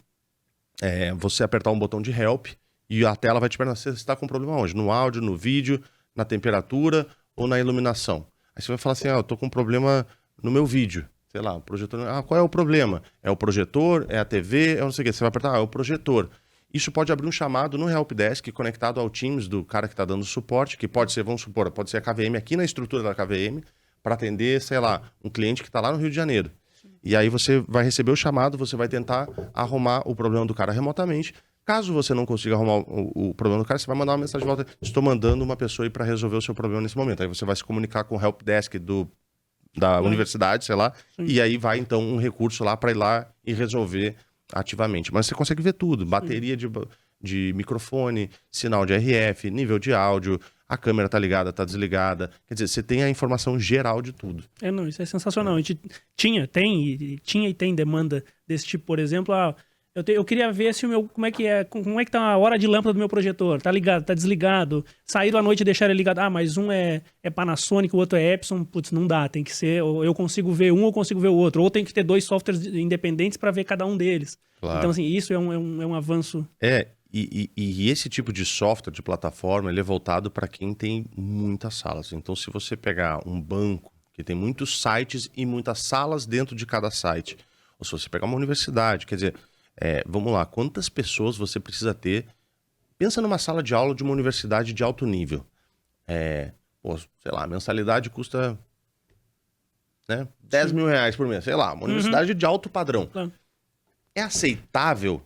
você apertar um botão de help e a tela vai te perguntar se você está com problema onde? No áudio, no vídeo, na temperatura ou na iluminação. Aí você vai falar assim, eu estou com um problema no meu vídeo. Sei lá, o projetor... qual é o problema? É o projetor? É a TV? É não sei o quê. Você vai apertar, é o projetor. Isso pode abrir um chamado no Helpdesk conectado ao Teams do cara que está dando suporte, que pode ser, vamos supor, pode ser a KVM aqui na estrutura da KVM, para atender, sei lá, um cliente que está lá no Rio de Janeiro. E aí você vai receber o chamado, você vai tentar arrumar o problema do cara remotamente. Caso você não consiga arrumar o problema do cara, você vai mandar uma mensagem de volta. Estou mandando uma pessoa aí para resolver o seu problema nesse momento. Aí você vai se comunicar com o Helpdesk da universidade, sei lá, e aí vai então um recurso lá para ir lá e resolver ativamente. Mas você consegue ver tudo, bateria de microfone, sinal de RF, nível de áudio, a câmera tá ligada, tá desligada. Quer dizer, você tem a informação geral de tudo. Não, isso é sensacional. A gente tinha e tem demanda desse tipo, por exemplo, Eu queria ver se como é que tá a hora de lâmpada do meu projetor. Tá ligado, tá desligado. Saíram à noite e deixaram ele ligado. Ah, mas um é Panasonic, o outro é Epson. Putz, não dá. Tem que ser, ou eu consigo ver um ou consigo ver o outro. Ou tem que ter 2 softwares independentes para ver cada um deles. Claro. Então, assim, isso é um avanço. E esse tipo de software, de plataforma, ele é voltado para quem tem muitas salas. Então, se você pegar um banco que tem muitos sites e muitas salas dentro de cada site, ou se você pegar uma universidade, quer dizer, vamos lá, quantas pessoas você precisa ter? Pensa numa sala de aula de uma universidade de alto nível. Sei lá, a mensalidade custa 10 mil reais por mês, sei lá, uma universidade de alto padrão. Claro. É aceitável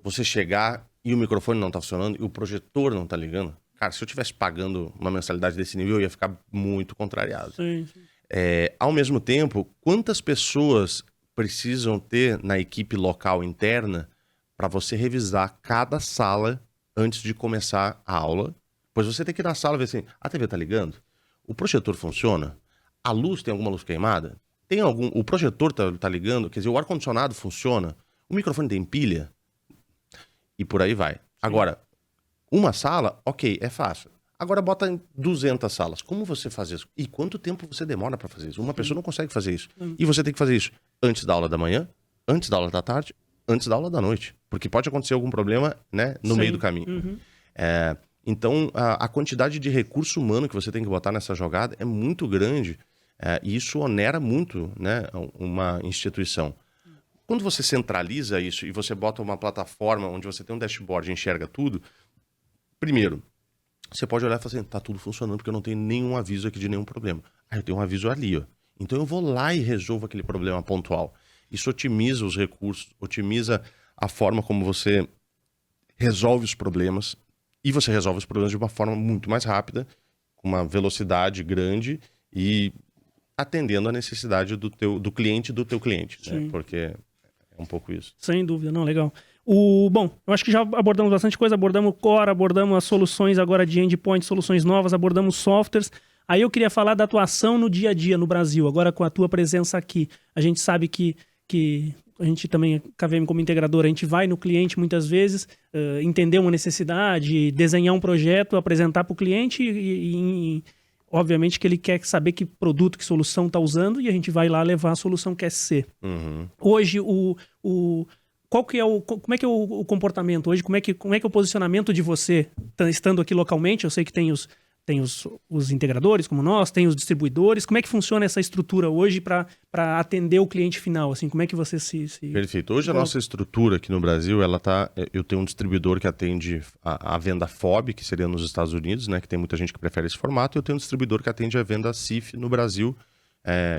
você chegar e o microfone não tá funcionando e o projetor não tá ligando? Cara, se eu tivesse pagando uma mensalidade desse nível, eu ia ficar muito contrariado. Sim. Ao mesmo tempo, quantas pessoas precisam ter na equipe local interna para você revisar cada sala antes de começar a aula? Pois você tem que ir na sala e ver assim, a TV tá ligando? O projetor funciona? A luz, tem alguma luz queimada? O projetor tá ligando? Quer dizer, o ar-condicionado funciona? O microfone tem pilha? E por aí vai. Sim. Agora, uma sala, ok, é fácil. Agora bota em 200 salas. Como você faz isso? E quanto tempo você demora para fazer isso? Uma pessoa não consegue fazer isso. E você tem que fazer isso antes da aula da manhã, antes da aula da tarde, antes da aula da noite. Porque pode acontecer algum problema, né, no meio do caminho. Então, a quantidade de recurso humano que você tem que botar nessa jogada é muito grande. E isso onera muito, né, uma instituição. Quando você centraliza isso e você bota uma plataforma onde você tem um dashboard e enxerga tudo, primeiro, você pode olhar e falar assim, tá tudo funcionando porque eu não tenho nenhum aviso aqui de nenhum problema. Eu tenho um aviso ali, ó. Então eu vou lá e resolvo aquele problema pontual. Isso otimiza os recursos, otimiza a forma como você resolve os problemas. E você resolve os problemas de uma forma muito mais rápida, com uma velocidade grande e atendendo a necessidade do cliente do teu cliente. Né? Porque é um pouco isso. Sem dúvida, não, legal. Bom, eu acho que já abordamos bastante coisa, abordamos o core, abordamos as soluções agora de endpoint, soluções novas, abordamos softwares. Aí eu queria falar da atuação no dia a dia no Brasil, agora com a tua presença aqui. A gente sabe que a gente também, KVM como integradora, a gente vai no cliente muitas vezes, entender uma necessidade, desenhar um projeto, apresentar para o cliente e obviamente que ele quer saber que produto, que solução está usando e a gente vai lá levar a solução que quer ser. Hoje, como é que é o comportamento hoje? Como é que é o posicionamento de você estando aqui localmente? Eu sei que tem os integradores como nós, tem os distribuidores. Como é que funciona essa estrutura hoje para atender o cliente final? Assim, como é que você se... Perfeito. Hoje a nossa estrutura aqui no Brasil, eu tenho um distribuidor que atende a venda FOB, que seria nos Estados Unidos, né, que tem muita gente que prefere esse formato, e eu tenho um distribuidor que atende a venda CIF no Brasil,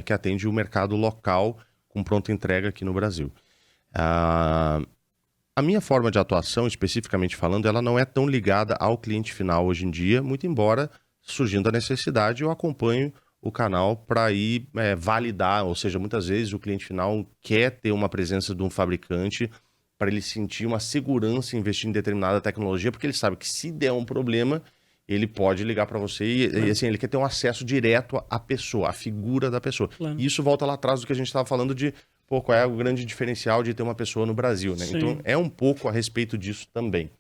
que atende o mercado local com pronta entrega aqui no Brasil. A minha forma de atuação, especificamente falando, ela não é tão ligada ao cliente final hoje em dia, muito embora, surgindo a necessidade, eu acompanho o canal para ir validar, ou seja, muitas vezes o cliente final quer ter uma presença de um fabricante para ele sentir uma segurança em investir em determinada tecnologia, porque ele sabe que se der um problema, ele pode ligar para você e assim, ele quer ter um acesso direto à pessoa, à figura da pessoa. Claro. E isso volta lá atrás do que a gente estava falando de qual é o grande diferencial de ter uma pessoa no Brasil, né? Sim. Então, é um pouco a respeito disso também.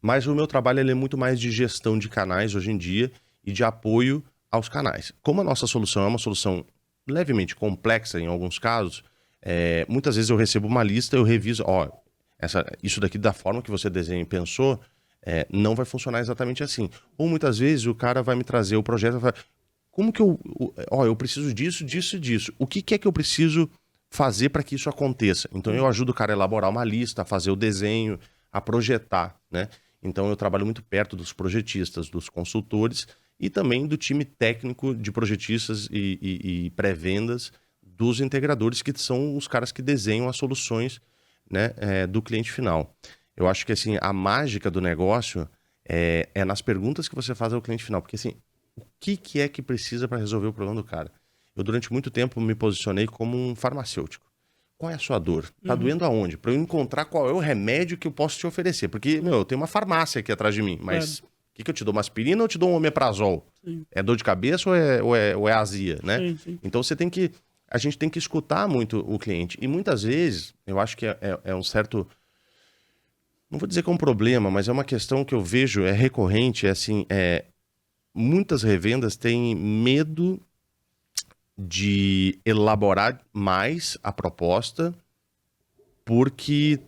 Mas o meu trabalho ele é muito mais de gestão de canais hoje em dia e de apoio aos canais. Como a nossa solução é uma solução levemente complexa em alguns casos, muitas vezes eu recebo uma lista, eu reviso, isso daqui da forma que você desenha e pensou, não vai funcionar exatamente assim. Ou muitas vezes o cara vai me trazer o projeto e vai falar, como que eu preciso disso, disso e disso. O que é que eu preciso fazer para que isso aconteça? Então eu ajudo o cara a elaborar uma lista, a fazer o desenho, a projetar, né? Então eu trabalho muito perto dos projetistas, dos consultores e também do time técnico de projetistas e pré-vendas dos integradores, que são os caras que desenham as soluções, né, do cliente final. Eu acho que assim, a mágica do negócio é nas perguntas que você faz ao cliente final, porque assim, o que é que precisa para resolver o problema do cara? Eu, durante muito tempo, me posicionei como um farmacêutico. Qual é a sua dor? Tá doendo aonde? Para eu encontrar qual é o remédio que eu posso te oferecer. Porque, eu tenho uma farmácia aqui atrás de mim, mas o que eu te dou? Uma aspirina ou te dou um omeprazol? Sim. É dor de cabeça ou é azia, né? Sim. Então, você tem que a gente tem que escutar muito o cliente. E muitas vezes, eu acho que é um certo... Não vou dizer que é um problema, mas é uma questão que eu vejo, é recorrente, muitas revendas têm medo de elaborar mais a proposta porque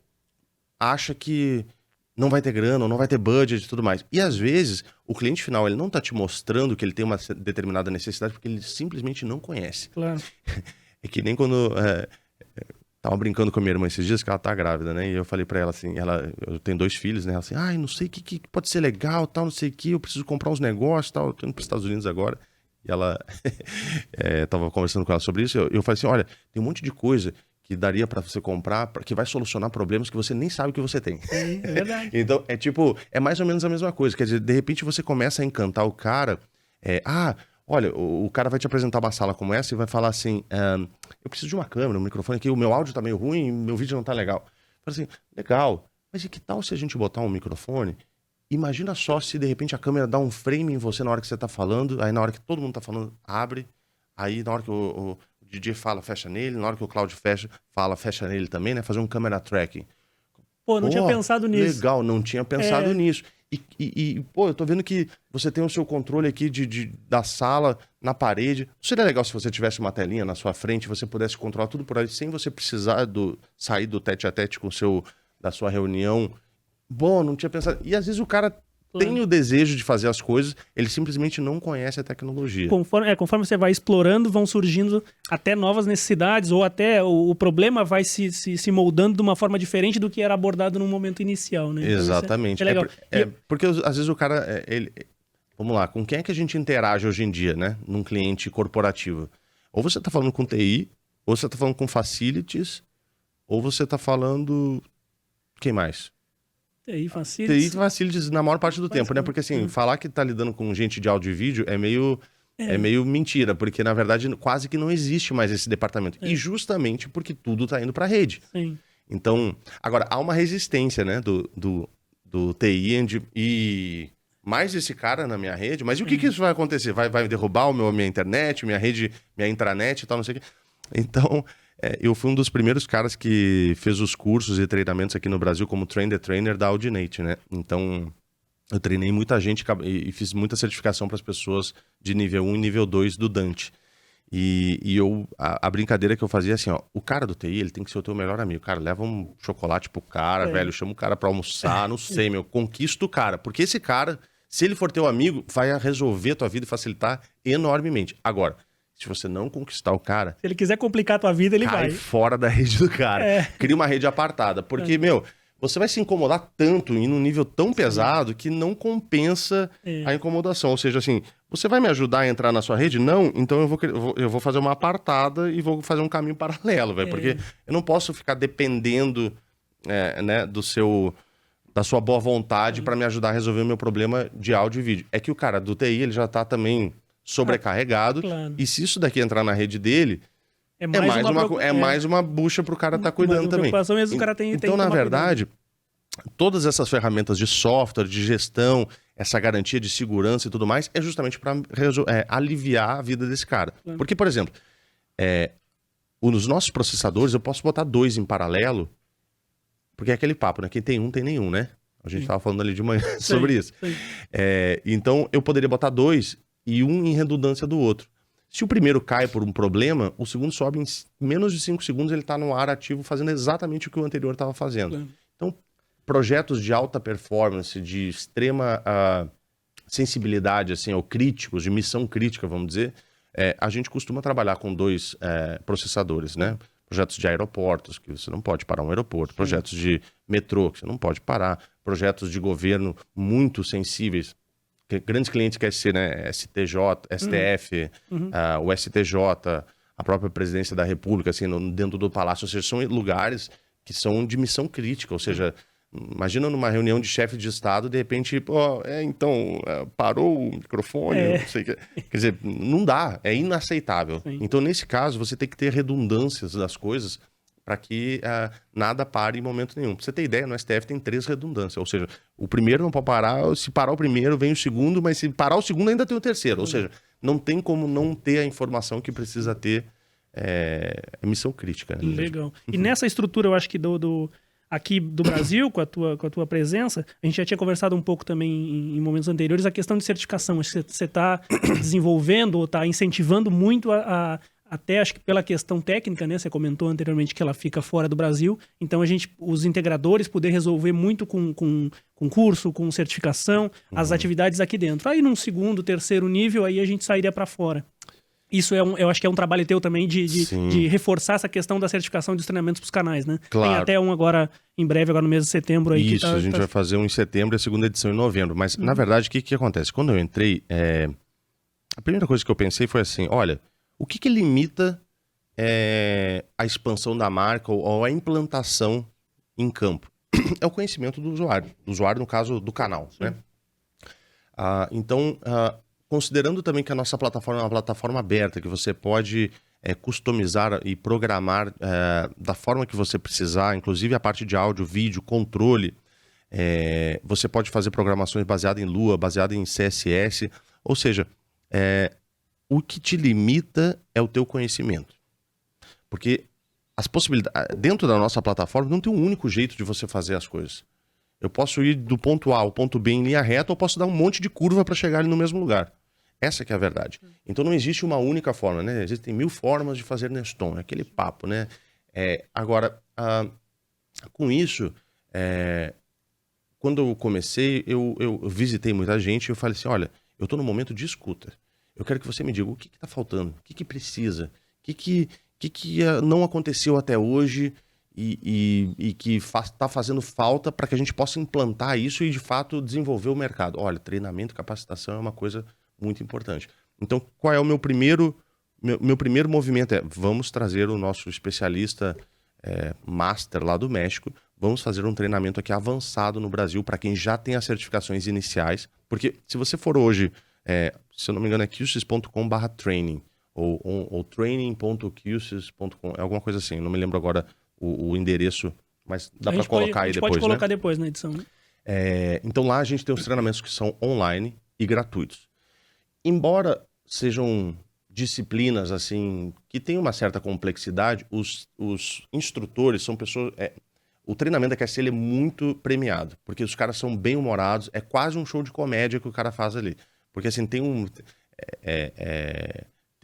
acha que não vai ter grana, ou não vai ter budget e tudo mais. E às vezes, o cliente final, ele não está te mostrando que ele tem uma determinada necessidade porque ele simplesmente não conhece. Claro. É que nem quando... Tava brincando com a minha irmã esses dias, que ela tá grávida, né? E eu falei pra ela assim, eu tenho 2 filhos, né? Ela assim, não sei o que pode ser legal, tal, não sei o que, eu preciso comprar uns negócios, tal. Eu tô indo pros Estados Unidos agora. E ela... tava conversando com ela sobre isso. Eu falei assim, olha, tem um monte de coisa que daria pra você comprar, que vai solucionar problemas que você nem sabe que você tem. É verdade. Então, é mais ou menos a mesma coisa. Quer dizer, de repente você começa a encantar o cara, olha, o cara vai te apresentar uma sala como essa e vai falar assim, eu preciso de uma câmera, um microfone aqui, o meu áudio tá meio ruim, meu vídeo não tá legal. Eu falei assim, legal, mas e que tal se a gente botar um microfone? Imagina só se de repente a câmera dá um frame em você na hora que você tá falando, aí na hora que todo mundo tá falando, abre, aí na hora que o DJ fala, fecha nele, na hora que o Cláudio fala, fecha nele também, né? Fazer um camera tracking. Pô, não tinha pensado nisso. Legal, não tinha pensado nisso. Pô, eu tô vendo que você tem o seu controle aqui da sala na parede. Não seria legal se você tivesse uma telinha na sua frente, você pudesse controlar tudo por aí, sem você precisar sair do tete-a-tete da sua reunião. Bom, não tinha pensado. E às vezes o cara tem o desejo de fazer as coisas, ele simplesmente não conhece a tecnologia. Conforme você vai explorando, vão surgindo até novas necessidades, ou até o problema vai se moldando de uma forma diferente do que era abordado no momento inicial, né? Exatamente. Então, legal. Porque às vezes o cara... Vamos lá, com quem é que a gente interage hoje em dia, né? Num cliente corporativo? Ou você tá falando com TI, ou você tá falando com facilities, ou você tá falando... Quem mais? TI Facilities na maior parte do tempo, né? Porque assim, falar que tá lidando com gente de áudio e vídeo é meio mentira, porque na verdade quase que não existe mais esse departamento. E justamente porque tudo tá indo pra rede. Sim. Então, agora, há uma resistência, né, do TI e mais esse cara na minha rede, mas e o que isso vai acontecer? Vai derrubar minha internet, minha rede, minha intranet e tal, não sei o quê. Então... eu fui um dos primeiros caras que fez os cursos e treinamentos aqui no Brasil como Train the Trainer da Audinate, né? Então, eu treinei muita gente e fiz muita certificação para as pessoas de nível 1 e nível 2 do Dante. A brincadeira que eu fazia assim, ó, o cara do TI, ele tem que ser o teu melhor amigo. Cara, leva um chocolate pro cara, velho, chama o cara pra almoçar, não sei, conquista o cara. Porque esse cara, se ele for teu amigo, vai resolver a tua vida e facilitar enormemente. Agora... Se você não conquistar o cara... Se ele quiser complicar a tua vida, ele vai. Cai fora da rede do cara. Cria uma rede apartada. Porque, você vai se incomodar tanto e num nível tão pesado que não compensa a incomodação. Ou seja, assim, você vai me ajudar a entrar na sua rede? Não, então eu vou fazer uma apartada e vou fazer um caminho paralelo, velho. Porque eu não posso ficar dependendo né, da sua boa vontade para me ajudar a resolver o meu problema de áudio e vídeo. É que o cara do TI, ele já tá também... sobrecarregado, e se isso daqui entrar na rede dele, mais uma bucha pro cara estar cuidando também. Mesmo, o cara tem então, na verdade, todas essas ferramentas de software, de gestão, essa garantia de segurança e tudo mais, é justamente para aliviar a vida desse cara. Porque, por exemplo, nos nossos processadores, eu posso botar 2 em paralelo, porque é aquele papo, né? Quem tem um, tem nenhum, né? A gente estava falando ali de manhã sobre isso. Então, eu poderia botar 2 e um em redundância do outro. Se o primeiro cai por um problema, o segundo sobe em menos de 5 segundos, ele está no ar ativo fazendo exatamente o que o anterior estava fazendo. Então, projetos de alta performance, de extrema sensibilidade, assim, ou críticos, de missão crítica, vamos dizer, a gente costuma trabalhar com 2 processadores, né? Projetos de aeroportos, que você não pode parar um aeroporto. Projetos de metrô, que você não pode parar. Projetos de governo muito sensíveis. Grandes clientes que ser, né? STF, o STJ, a própria presidência da República, assim, dentro do palácio. Ou seja, são lugares que são de missão crítica. Ou seja, imagina numa reunião de chefe de Estado, de repente, parou o microfone, não sei o que. Quer dizer, não dá, é inaceitável. Então, nesse caso, você tem que ter redundâncias das coisas para que nada pare em momento nenhum. Pra você ter ideia, no STF tem 3 redundâncias, ou seja, o primeiro não pode parar, se parar o primeiro vem o segundo, mas se parar o segundo ainda tem o terceiro, ou seja, não tem como não ter a informação que precisa ter é missão crítica. Né? Legal. E nessa estrutura, eu acho que aqui do Brasil, com a tua presença, a gente já tinha conversado um pouco também em momentos anteriores, a questão de certificação. Acho que você está desenvolvendo ou está incentivando muito até acho que pela questão técnica, né? Você comentou anteriormente que ela fica fora do Brasil. Então, os integradores poder resolver muito com curso, com certificação, as atividades aqui dentro. Aí, num segundo, terceiro nível, aí a gente sairia para fora. Isso eu acho que é um trabalho teu também de reforçar essa questão da certificação dos treinamentos para os canais, né? Claro. Tem até um agora, em breve, agora no mês de setembro. Aí, Isso, a gente vai fazer um em setembro e a segunda edição em novembro. Mas, na verdade, o que acontece? Quando eu entrei, a primeira coisa que eu pensei foi assim, olha, o que limita a expansão da marca ou a implantação em campo? É o conhecimento do usuário, no caso, do canal, né? Então, considerando também que a nossa plataforma é uma plataforma aberta, que você pode customizar e programar da forma que você precisar, inclusive a parte de áudio, vídeo, controle, você pode fazer programações baseadas em Lua, baseadas em CSS, ou seja, o que te limita é o teu conhecimento. Porque as possibilidades dentro da nossa plataforma não tem um único jeito de você fazer as coisas. Eu posso ir do ponto A ao ponto B em linha reta, ou posso dar um monte de curva para chegar ali no mesmo lugar. Essa que é a verdade. Então não existe uma única forma, né? Existem 1000 formas de fazer Neston, é aquele papo, né? Agora, com isso, quando eu comecei, eu visitei muita gente e eu falei assim, olha, eu estou no momento de escuta. Eu quero que você me diga o que está faltando, o que precisa, o que não aconteceu até hoje e que está fazendo falta para que a gente possa implantar isso e, de fato, desenvolver o mercado. Olha, treinamento e capacitação é uma coisa muito importante. Então, qual é o meu primeiro movimento? Vamos trazer o nosso especialista master lá do México, vamos fazer um treinamento aqui avançado no Brasil para quem já tem as certificações iniciais, porque se você for hoje, se eu não me engano é qsys.com/training ou training.qsys.com, é alguma coisa assim, não me lembro agora o endereço, mas dá para colocar aí depois, né? A gente pode colocar depois na edição, né? Então lá a gente tem os treinamentos que são online e gratuitos. Embora sejam disciplinas assim que têm uma certa complexidade, os instrutores são pessoas... o treinamento da QSL é muito premiado, porque os caras são bem humorados, é quase um show de comédia que o cara faz ali. Porque assim, tem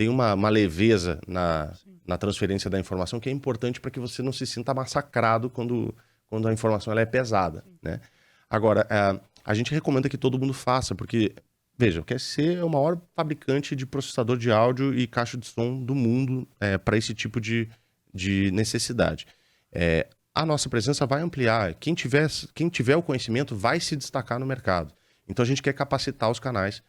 uma leveza na transferência da informação que é importante para que você não se sinta massacrado quando a informação ela é pesada, né? Agora, a gente recomenda que todo mundo faça, porque, veja, o QSC é o maior fabricante de processador de áudio e caixa de som do mundo para esse tipo de necessidade. A nossa presença vai ampliar. Quem tiver o conhecimento vai se destacar no mercado. Então, a gente quer capacitar os canais,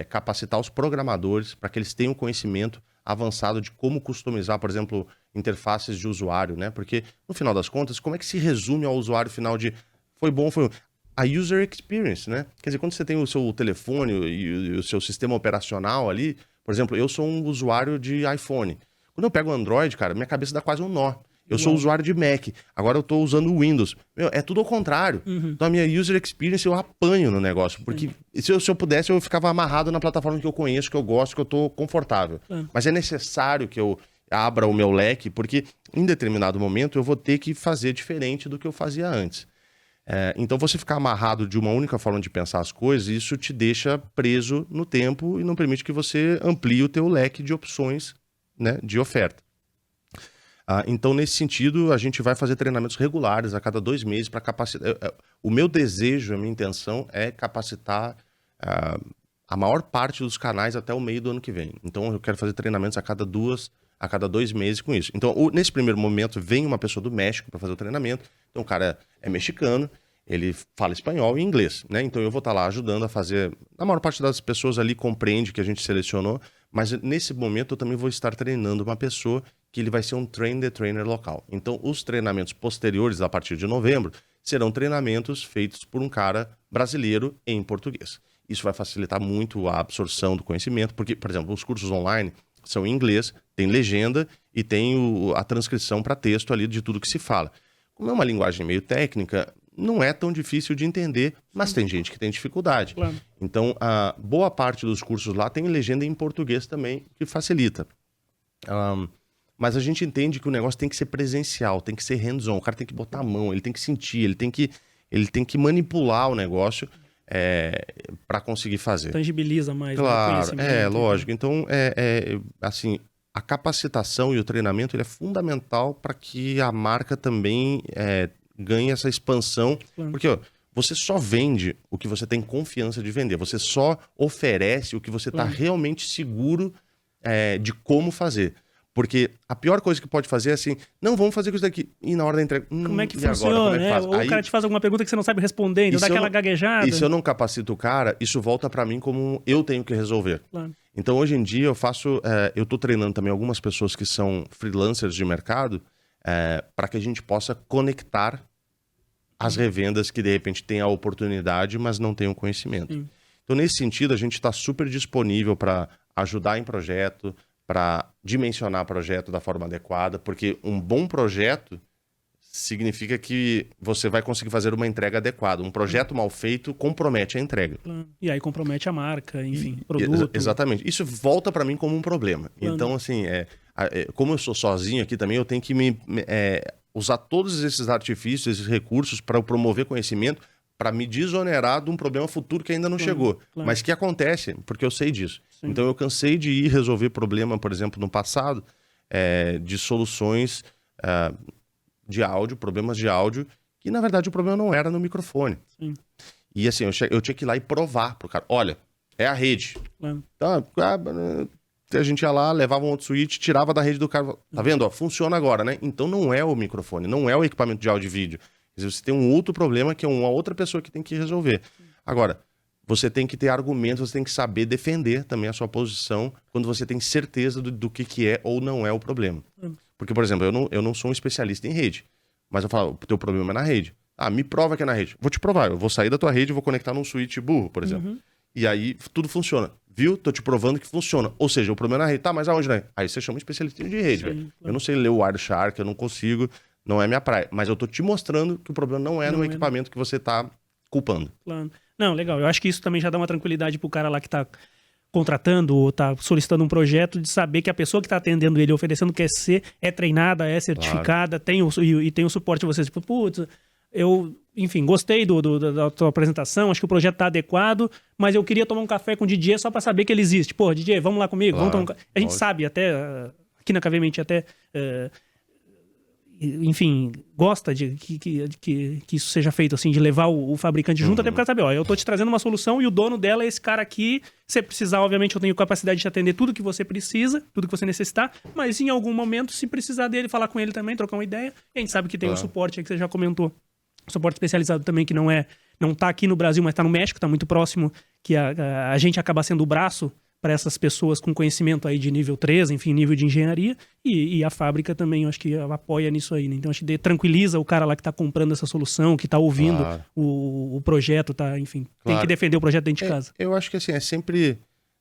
capacitar os programadores para que eles tenham conhecimento avançado de como customizar, por exemplo, interfaces de usuário, né? Porque, no final das contas, como é que se resume ao usuário final de foi bom, foi... A user experience, né? Quer dizer, quando você tem o seu telefone e o seu sistema operacional ali, por exemplo, eu sou um usuário de iPhone. Quando eu pego o Android, cara, minha cabeça dá quase um nó. Eu sou usuário de Mac, agora eu tô usando o Windows. É tudo ao contrário. Então a minha user experience eu apanho no negócio. Porque se eu pudesse, eu ficava amarrado na plataforma que eu conheço, que eu gosto, que eu tô confortável. Mas é necessário que eu abra o meu leque, porque em determinado momento eu vou ter que fazer diferente do que eu fazia antes. Então você ficar amarrado de uma única forma de pensar as coisas, isso te deixa preso no tempo e não permite que você amplie o teu leque de opções, né, de oferta. Então, nesse sentido, a gente vai fazer treinamentos regulares a cada 2 meses para capacitar. O meu desejo, a minha intenção é capacitar a maior parte dos canais até o meio do ano que vem. Então, eu quero fazer treinamentos a cada 2 meses com isso. Então, nesse primeiro momento, vem uma pessoa do México para fazer o treinamento. Então, o cara é mexicano, ele fala espanhol e inglês, né? Então, eu vou estar lá ajudando a fazer... A maior parte das pessoas ali compreende que a gente selecionou, mas nesse momento eu também vou estar treinando uma pessoa que ele vai ser um train the trainer local. Então, os treinamentos posteriores, a partir de novembro, serão treinamentos feitos por um cara brasileiro em português. Isso vai facilitar muito a absorção do conhecimento, porque, por exemplo, os cursos online são em inglês, tem legenda e tem a transcrição para texto ali de tudo que se fala. Como é uma linguagem meio técnica, não é tão difícil de entender, mas tem gente que tem dificuldade. Claro. Então, a boa parte dos cursos lá tem legenda em português também, que facilita. Mas a gente entende que o negócio tem que ser presencial, tem que ser hands-on. O cara tem que botar a mão, ele tem que sentir, ele tem que manipular o negócio para conseguir fazer. Tangibiliza mais, né, o Claro, conhecimento. lógico. Então, assim, a capacitação e o treinamento ele é fundamental para que a marca também ganhe essa expansão. Claro. Porque ó, você só vende o que você tem confiança de vender. Você só oferece o que você está realmente seguro de como fazer. Porque a pior coisa que pode fazer é assim, não, vamos fazer com isso daqui. E na hora da entrega, Como é que e agora, funciona, como é que né? faz? Ou Aí, o cara te faz alguma pergunta que você não sabe responder, então e dá se eu aquela não- gaguejada. E se eu não capacito o cara, isso volta para mim como eu tenho que resolver. Claro. Então, hoje em dia, eu tô treinando também algumas pessoas que são freelancers de mercado para que a gente possa conectar as revendas que, de repente, têm a oportunidade, mas não têm o conhecimento. Sim. Então, nesse sentido, a gente está super disponível para ajudar em projeto, para dimensionar projeto da forma adequada, porque um bom projeto significa que você vai conseguir fazer uma entrega adequada. Um projeto mal feito compromete a entrega. Claro. E aí compromete a marca, enfim, produto. Exatamente. Isso volta para mim como um problema. Claro. Então, assim, como eu sou sozinho aqui também, eu tenho que usar todos esses artifícios, esses recursos para promover conhecimento, para me desonerar de um problema futuro que ainda não chegou. Claro. Mas que acontece, porque eu sei disso. Sim. Então, eu cansei de ir resolver problema, por exemplo, no passado, de soluções de áudio, problemas de áudio, que na verdade o problema não era no microfone. Sim. E assim, eu tinha que ir lá e provar pro cara, olha, é a rede. Claro. Então, a gente ia lá, levava um outro switch, tirava da rede do cara. Tá vendo? Ó, funciona agora, né? Então não é o microfone, não é o equipamento de áudio e vídeo. Quer dizer, você tem um outro problema que é uma outra pessoa que tem que resolver. Agora, você tem que ter argumentos, você tem que saber defender também a sua posição quando você tem certeza do que é ou não é o problema. Porque, por exemplo, eu não sou um especialista em rede, mas eu falo, o teu problema é na rede. Ah, me prova que é na rede. Vou te provar, eu vou sair da tua rede e vou conectar num switch burro, por exemplo. E aí tudo funciona. Viu? Tô te provando que funciona. Ou seja, o problema é na rede. Tá, mas aonde, né? Aí você chama um especialista de rede, velho. Claro. Eu não sei ler o Wireshark, eu não consigo, não é minha praia. Mas eu tô te mostrando que o problema não é no equipamento que você tá culpando. Claro. Não, legal. Eu acho que isso também já dá uma tranquilidade pro cara lá que tá contratando ou tá solicitando um projeto, de saber que a pessoa que tá atendendo ele, oferecendo o QSC, é treinada, é certificada, tem o suporte de vocês. Tipo, putz, eu, enfim, gostei da tua apresentação, acho que o projeto tá adequado, mas eu queria tomar um café com o DJ só pra saber que ele existe. Pô, DJ, vamos lá comigo, Claro, vamos tomar A gente sabe até, aqui na KVM a gente até... enfim, gosta de que isso seja feito assim, de levar o fabricante junto, até porque sabe, ó, eu tô te trazendo uma solução e o dono dela é esse cara aqui. Se precisar, obviamente, eu tenho capacidade de atender tudo que você precisa, tudo que você necessitar, mas em algum momento, se precisar dele, falar com ele também, trocar uma ideia. A gente sabe que tem o suporte aí que você já comentou, suporte especializado também, que não tá aqui no Brasil, mas tá no México, tá muito próximo, que a gente acaba sendo o braço para essas pessoas com conhecimento aí de nível 3, enfim, nível de engenharia, e a fábrica também, eu acho que apoia nisso aí, né? Então, acho que tranquiliza o cara lá que está comprando essa solução, que está ouvindo o projeto, tá, enfim, tem que defender o projeto dentro de casa. Eu acho que assim, sempre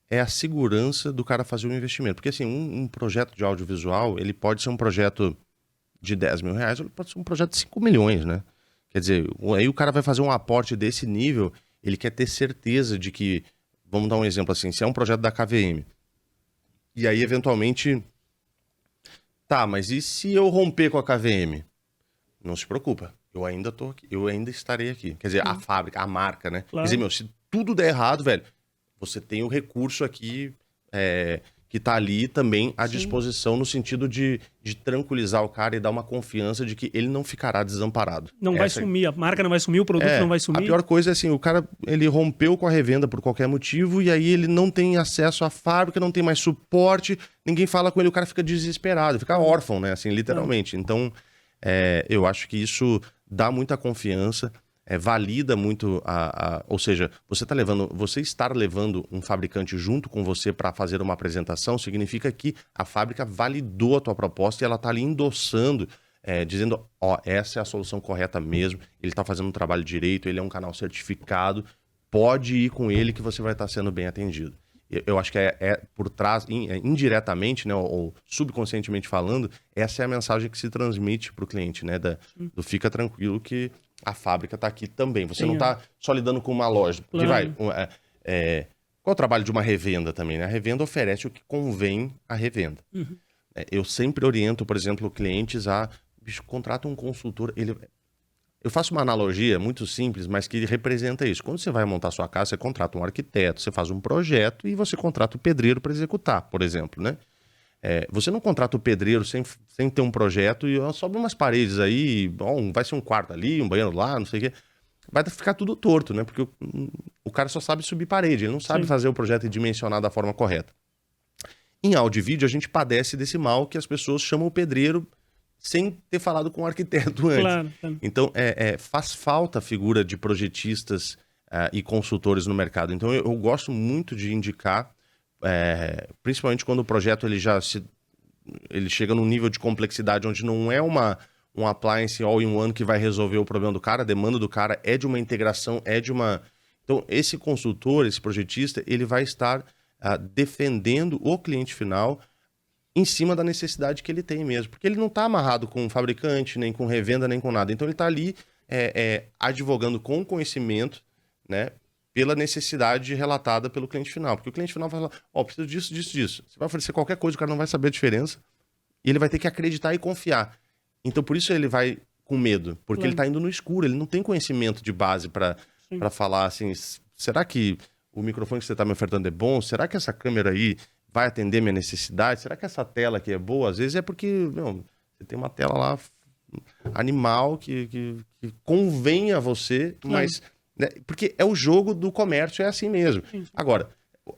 a segurança do cara fazer um investimento, porque assim, um projeto de audiovisual, ele pode ser um projeto de 10 mil reais, ou ele pode ser um projeto de 5 milhões, né? Quer dizer, aí o cara vai fazer um aporte desse nível, ele quer ter certeza de que, vamos dar um exemplo assim, se é um projeto da KVM, e aí eventualmente, tá, mas e se eu romper com a KVM? Não se preocupa, eu ainda tô aqui, eu ainda estarei aqui. Quer dizer, a fábrica, a marca, né? Claro. Quer dizer, se tudo der errado, velho, você tem o recurso aqui que tá ali também à disposição, no sentido de tranquilizar o cara e dar uma confiança de que ele não ficará desamparado. Não vai sumir, a marca não vai sumir, o produto não vai sumir. A pior coisa é assim, o cara, ele rompeu com a revenda por qualquer motivo e aí ele não tem acesso à fábrica, não tem mais suporte, ninguém fala com ele, o cara fica desesperado, fica órfão, né, assim, literalmente. Então, eu acho que isso dá muita confiança, valida muito ou seja, você estar levando um fabricante junto com você para fazer uma apresentação significa que a fábrica validou a tua proposta e ela tá ali endossando, dizendo, ó, essa é a solução correta mesmo, ele tá fazendo um trabalho direito, ele é um canal certificado, pode ir com ele que você vai estar sendo bem atendido. Eu acho que por trás, indiretamente, né, ou subconscientemente falando, essa é a mensagem que se transmite para o cliente, né, do fica tranquilo que a fábrica está aqui também. Você não está só lidando com uma loja. Porque qual é o trabalho de uma revenda também, né? A revenda oferece o que convém à revenda. Eu sempre oriento, por exemplo, clientes a... Bicho, contrata um consultor. Eu faço uma analogia muito simples, mas que representa isso. Quando você vai montar sua casa, você contrata um arquiteto, você faz um projeto e você contrata o pedreiro para executar, por exemplo, né? Você não contrata o pedreiro sem ter um projeto e sobe umas paredes aí, bom, vai ser um quarto ali, um banheiro lá, não sei o quê. Vai ficar tudo torto, né? Porque o cara só sabe subir parede, ele não sabe fazer o projeto e dimensionar da forma correta. Em áudio e vídeo, a gente padece desse mal que as pessoas chamam o pedreiro sem ter falado com o arquiteto antes. Claro. Então, faz falta a figura de projetistas e consultores no mercado. Então, eu gosto muito de indicar, principalmente quando o projeto ele chega num nível de complexidade onde não é um appliance all-in-one que vai resolver o problema do cara, a demanda do cara é de uma integração, Então, esse consultor, esse projetista, ele vai estar defendendo o cliente final em cima da necessidade que ele tem mesmo. Porque ele não está amarrado com fabricante, nem com revenda, nem com nada. Então ele está ali advogando com conhecimento, né, pela necessidade relatada pelo cliente final. Porque o cliente final vai falar, preciso disso, disso, disso. Você vai oferecer qualquer coisa, o cara não vai saber a diferença. E ele vai ter que acreditar e confiar. Então por isso ele vai com medo. Porque ele está indo no escuro, ele não tem conhecimento de base para falar assim, será que o microfone que você está me ofertando é bom? Será que essa câmera aí vai atender minha necessidade? Será que essa tela aqui é boa? Às vezes é porque você tem uma tela lá animal que convém a você, mas... Né, porque é o jogo do comércio, é assim mesmo. Agora,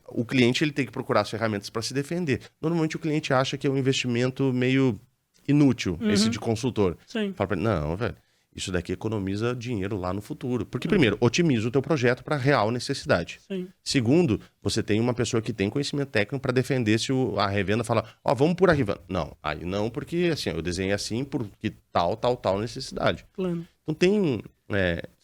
o cliente ele tem que procurar as ferramentas para se defender. Normalmente o cliente acha que é um investimento meio inútil, esse de consultor. Fala pra ele, não, velho, isso daqui economiza dinheiro lá no futuro. Porque, primeiro, otimiza o teu projeto para real necessidade. Segundo, você tem uma pessoa que tem conhecimento técnico para defender se a revenda fala, vamos por arriba. Não, aí não, porque assim, eu desenhei assim porque tal necessidade. Então tem...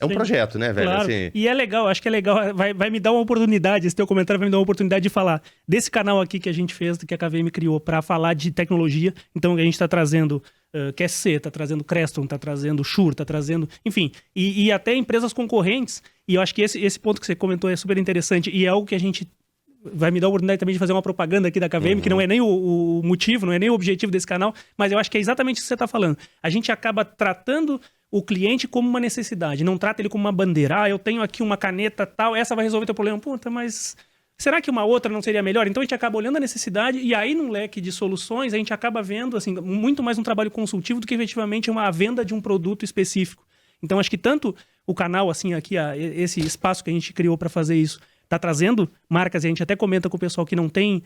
um projeto, né, velho? Claro. Assim... E é legal, acho que é legal, vai me dar uma oportunidade, esse teu comentário vai me dar uma oportunidade de falar desse canal aqui que a gente fez, que a KVM criou para falar de tecnologia. Então a gente está trazendo QSC, está trazendo Creston, está trazendo Shure, está trazendo... Enfim, e até empresas concorrentes. E eu acho que esse ponto que você comentou é super interessante e é algo que a gente... Vai me dar a oportunidade também de fazer uma propaganda aqui da KVM, que não é nem o motivo, não é nem o objetivo desse canal, mas eu acho que é exatamente isso que você está falando. A gente acaba tratando o cliente como uma necessidade, não trata ele como uma bandeira. Eu tenho aqui uma caneta tal, essa vai resolver teu problema. Puta, mas será que uma outra não seria melhor? Então a gente acaba olhando a necessidade e aí num leque de soluções a gente acaba vendo assim, muito mais um trabalho consultivo do que efetivamente uma venda de um produto específico. Então acho que tanto o canal, assim, aqui, esse espaço que a gente criou para fazer isso, está trazendo marcas, e a gente até comenta com o pessoal que não tem,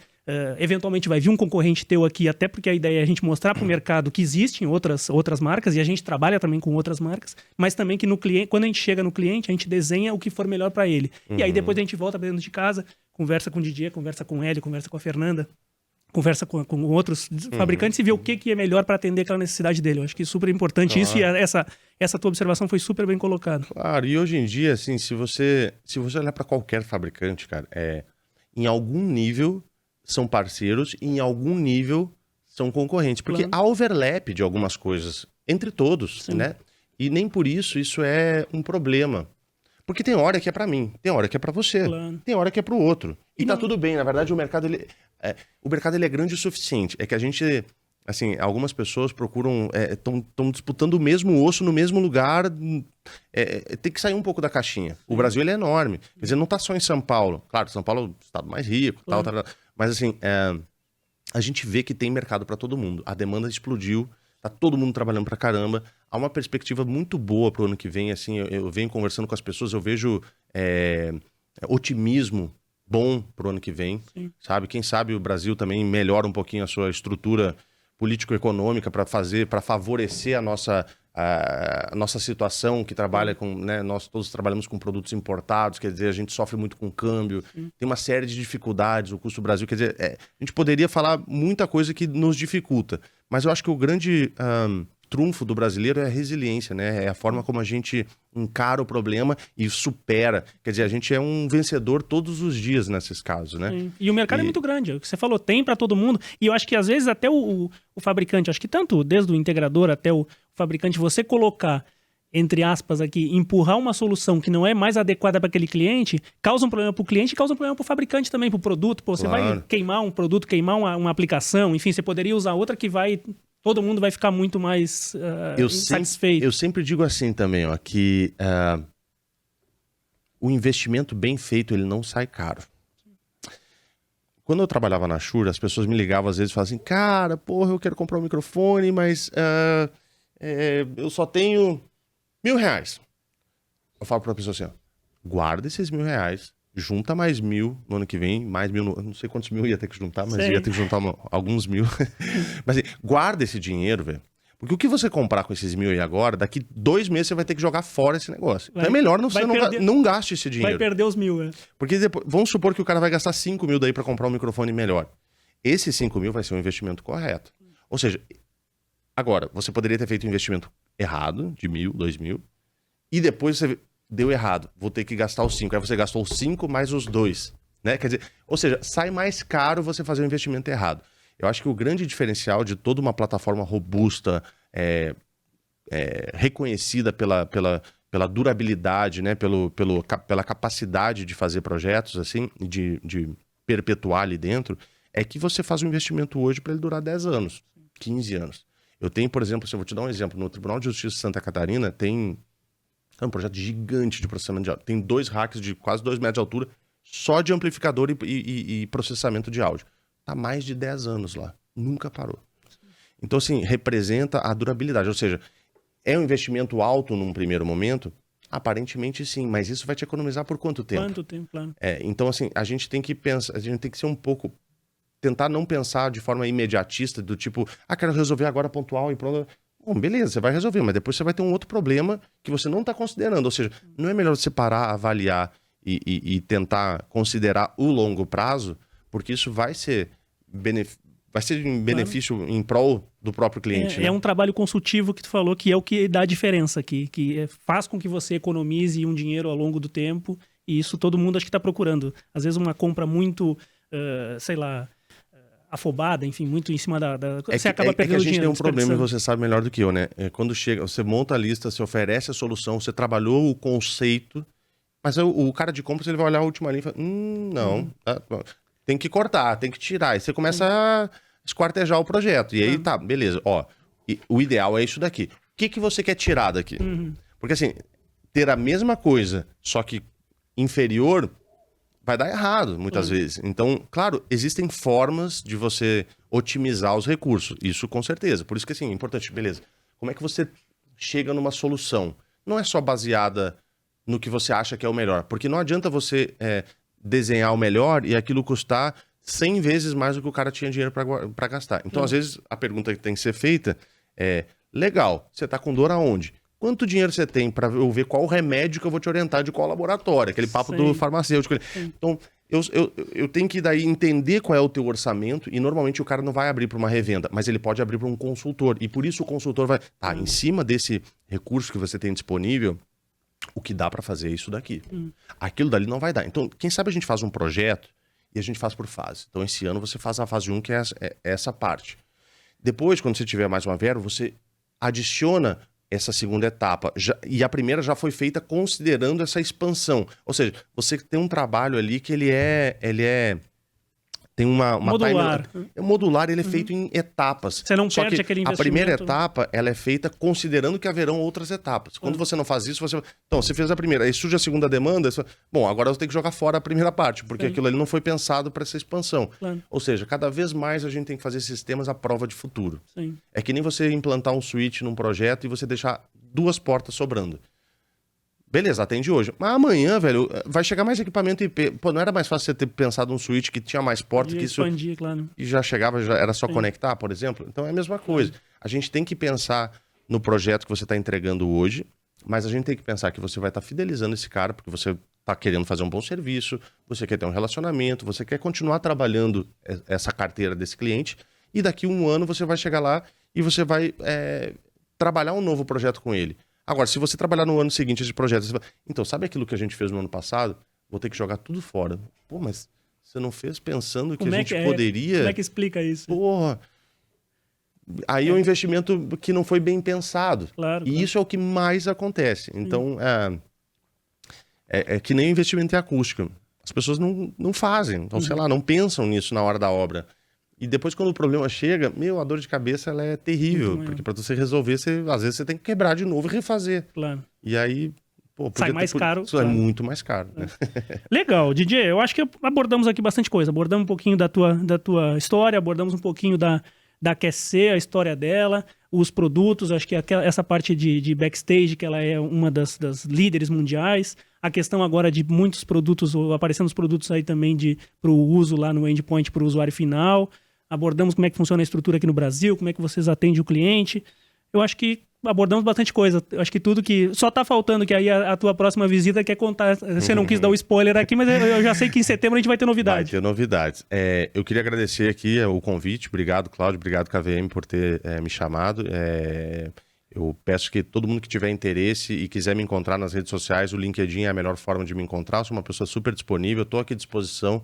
eventualmente vai vir um concorrente teu aqui, até porque a ideia é a gente mostrar para o mercado que existem outras marcas, e a gente trabalha também com outras marcas, mas também que no cliente, quando a gente chega no cliente, a gente desenha o que for melhor para ele. E aí depois a gente volta para dentro de casa, conversa com o Didier, conversa com o Hélio, conversa com a Fernanda, conversa com outros fabricantes e vê o que é melhor para atender aquela necessidade dele. Eu acho que é super importante isso, e essa tua observação foi super bem colocada. Claro, e hoje em dia, assim, se você olhar para qualquer fabricante, cara, em algum nível são parceiros e em algum nível são concorrentes. Porque há overlap de algumas coisas entre todos, né? E nem por isso é um problema. Porque tem hora que é para mim, tem hora que é para você, tem hora que é para o outro. E tá tudo bem, na verdade o mercado ele é grande o suficiente. É que a gente, assim, algumas pessoas procuram, estão disputando o mesmo osso no mesmo lugar, tem que sair um pouco da caixinha. O Brasil ele é enorme, quer dizer, não tá só em São Paulo. Claro, São Paulo é o estado mais rico, tal, mas assim, a gente vê que tem mercado para todo mundo. A demanda explodiu, tá todo mundo trabalhando pra caramba. Há uma perspectiva muito boa pro ano que vem, assim, eu venho conversando com as pessoas, eu vejo otimismo bom pro ano que vem, sabe? Quem sabe o Brasil também melhora um pouquinho a sua estrutura político-econômica para favorecer a nossa situação que trabalha com, né? Nós todos trabalhamos com produtos importados, quer dizer, a gente sofre muito com câmbio, tem uma série de dificuldades, o custo do Brasil, quer dizer, a gente poderia falar muita coisa que nos dificulta, mas eu acho que o grande trunfo do brasileiro é a resiliência, né? É a forma como a gente encara o problema e supera. Quer dizer, a gente é um vencedor todos os dias nesses casos, né? Sim. E o mercado é muito grande. O que você falou, tem para todo mundo. E eu acho que às vezes até o fabricante, acho que tanto desde o integrador até o fabricante, você colocar entre aspas aqui, empurrar uma solução que não é mais adequada para aquele cliente, causa um problema para o cliente e causa um problema para o fabricante também, para o produto. Pô, você vai queimar um produto, queimar uma aplicação, enfim, você poderia usar outra que todo mundo vai ficar muito mais insatisfeito. Eu sempre digo assim também, ó, que o investimento bem feito, ele não sai caro. Quando eu trabalhava na Shure, as pessoas me ligavam às vezes e falavam assim, cara, porra, eu quero comprar um microfone, mas eu só tenho R$1.000. Eu falo pra pessoa assim, ó, guarda esses R$1.000, junta mais 1.000 no ano que vem, mais 1.000, não sei quantos mil ia ter que juntar, mas ia ter que juntar alguns mil. Mas assim, guarda esse dinheiro, velho. Porque o que você comprar com esses 1.000 aí agora, daqui 2 meses você vai ter que jogar fora esse negócio. Então é melhor não gaste esse dinheiro. Vai perder os 1.000, né? Porque depois, vamos supor que o cara vai gastar 5.000 daí pra comprar um microfone melhor. Esse 5.000 vai ser um investimento correto. Ou seja, agora, você poderia ter feito um investimento errado, de 1.000, 2.000, e depois você deu errado, vou ter que gastar os 5. Aí você gastou os 5 mais os 2. Né? Quer dizer, ou seja, sai mais caro você fazer um investimento errado. Eu acho que o grande diferencial de toda uma plataforma robusta, reconhecida pela durabilidade, né? Pela capacidade de fazer projetos, assim, de perpetuar ali dentro, é que você faz um investimento hoje para ele durar 10 anos, 15 anos. Eu tenho, por exemplo, eu vou te dar um exemplo, no Tribunal de Justiça de Santa Catarina tem um projeto gigante de processamento de áudio. Tem 2 racks de quase 2 metros de altura, só de amplificador e processamento de áudio. Tá mais de 10 anos lá. Nunca parou. Então, assim, representa a durabilidade. Ou seja, é um investimento alto num primeiro momento? Aparentemente sim, mas isso vai te economizar por quanto tempo? Quanto tempo, claro. Então, assim, a gente tem que pensar, a gente tem que ser um pouco... Tentar não pensar de forma imediatista, do tipo, quero resolver agora pontual e pronto. Bom, beleza, você vai resolver, mas depois você vai ter um outro problema que você não está considerando. Ou seja, não é melhor você parar, avaliar e tentar considerar o longo prazo, porque isso vai ser em benefício, claro, em prol do próprio cliente. Né? É um trabalho consultivo que tu falou que é o que dá a diferença aqui, que faz com que você economize um dinheiro ao longo do tempo, e isso todo mundo acho que está procurando. Às vezes uma compra muito, afobada, enfim, muito em cima você acaba perdendo dinheiro. A gente tem um problema e você sabe melhor do que eu, né? Quando chega, você monta a lista, você oferece a solução, você trabalhou o conceito, mas o cara de compras ele vai olhar a última linha e fala, não, tem que cortar, tem que tirar. E você começa a esquartejar o projeto. E aí tá, beleza, o ideal é isso daqui. O que você quer tirar daqui? Porque assim, ter a mesma coisa, só que inferior, vai dar errado, muitas vezes. Então, claro, existem formas de você otimizar os recursos. Isso com certeza. Por isso que, assim, é importante, beleza. Como é que você chega numa solução? Não é só baseada no que você acha que é o melhor. Porque não adianta você desenhar o melhor e aquilo custar 100 vezes mais do que o cara tinha dinheiro para gastar. Então, às vezes, a pergunta que tem que ser feita é, legal, você tá com dor aonde? Quanto dinheiro você tem para eu ver qual remédio que eu vou te orientar de qual laboratório? Aquele papo do farmacêutico. Então, eu tenho que daí entender qual é o teu orçamento e normalmente o cara não vai abrir para uma revenda, mas ele pode abrir para um consultor. E por isso o consultor vai... em cima desse recurso que você tem disponível, o que dá para fazer é isso daqui. Aquilo dali não vai dar. Então, quem sabe a gente faz um projeto e a gente faz por fase. Então, esse ano você faz a fase 1, que é essa parte. Depois, quando você tiver mais uma verba, você adiciona essa segunda etapa. E a primeira já foi feita considerando essa expansão. Ou seja, você tem um trabalho ali que ele tem uma modular. Modular, ele é feito em etapas. Você não perde aquele investimento. A primeira etapa, ela é feita considerando que haverão outras etapas. Quando você não faz isso, você fez a primeira, aí surge a segunda demanda, bom, agora eu tenho que jogar fora a primeira parte, porque aquilo ali não foi pensado para essa expansão. Claro. Ou seja, cada vez mais a gente tem que fazer sistemas à prova de futuro. Sim. É que nem você implantar um switch num projeto e você deixar 2 portas sobrando. Beleza, atende hoje. Mas amanhã, velho, vai chegar mais equipamento IP. Pô, não era mais fácil você ter pensado um switch que tinha mais portas que isso... expandir, claro. E já chegava, já era só conectar, por exemplo? Então é a mesma coisa. A gente tem que pensar no projeto que você está entregando hoje, mas a gente tem que pensar que você vai estar fidelizando esse cara, porque você está querendo fazer um bom serviço, você quer ter um relacionamento, você quer continuar trabalhando essa carteira desse cliente, e daqui 1 ano você vai chegar lá e você vai trabalhar um novo projeto com ele. Agora, se você trabalhar no ano seguinte esse projeto, você fala, então, sabe aquilo que a gente fez no ano passado? Vou ter que jogar tudo fora. Pô, mas você não fez pensando que a gente poderia... Como é que explica isso? Porra, aí é um investimento que não foi bem pensado. Claro, E isso é o que mais acontece. Então, é que nem investimento em acústica. As pessoas não fazem, então, sei lá, não pensam nisso na hora da obra. E depois, quando o problema chega, a dor de cabeça ela é terrível. Porque para você resolver, às vezes você tem que quebrar de novo e refazer. Claro. E aí, sai mais caro. Isso é muito mais caro. Né? Legal, DJ, eu acho que abordamos aqui bastante coisa. Abordamos um pouquinho da tua história, abordamos um pouquinho da QSC, a história dela, os produtos, acho que essa parte de backstage, que ela é uma das líderes mundiais. A questão agora de muitos produtos, aparecendo os produtos aí também para o uso lá no endpoint para o usuário final. Abordamos como é que funciona a estrutura aqui no Brasil, como é que vocês atendem o cliente. Eu acho que abordamos bastante coisa. Eu acho que tudo que... Só tá faltando que aí a tua próxima visita quer contar... Você não quis dar o spoiler aqui, mas eu já sei que em setembro a gente vai ter novidades. Vai ter novidades. Eu queria agradecer aqui o convite. Obrigado, Cláudio. Obrigado, KVM, por ter me chamado. Eu peço que todo mundo que tiver interesse e quiser me encontrar nas redes sociais, o LinkedIn é a melhor forma de me encontrar. Eu sou uma pessoa super disponível. Estou aqui à disposição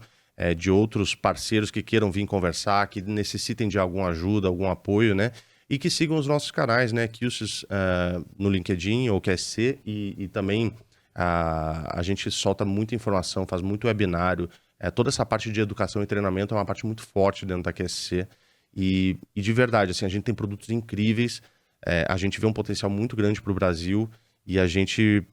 de outros parceiros que queiram vir conversar, que necessitem de alguma ajuda, algum apoio, né? E que sigam os nossos canais, né? QSys no LinkedIn ou QSC e também a gente solta muita informação, faz muito webinário. Toda essa parte de educação e treinamento é uma parte muito forte dentro da QSC. E de verdade, assim, a gente tem produtos incríveis, a gente vê um potencial muito grande para o Brasil e a gente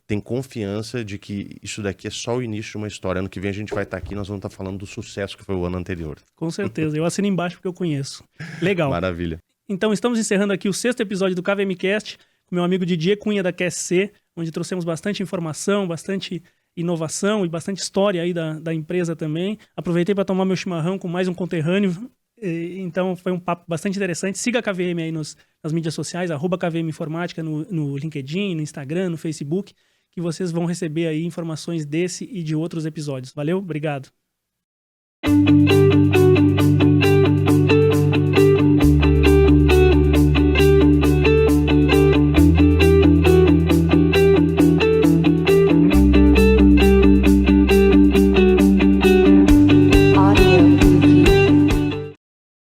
tem confiança de que isso daqui é só o início de uma história. Ano que vem a gente vai estar aqui e nós vamos estar falando do sucesso que foi o ano anterior. Com certeza, eu assino embaixo porque eu conheço. Legal. Maravilha. Então estamos encerrando aqui o 6º episódio do KVMcast com meu amigo Didier Cunha da QSC, onde trouxemos bastante informação, bastante inovação e bastante história aí da empresa também. Aproveitei para tomar meu chimarrão com mais um conterrâneo. Então foi um papo bastante interessante. Siga a KVM aí nas mídias sociais, @KVM Informática no LinkedIn, no Instagram, no Facebook, que vocês vão receber aí informações desse e de outros episódios. Valeu, obrigado.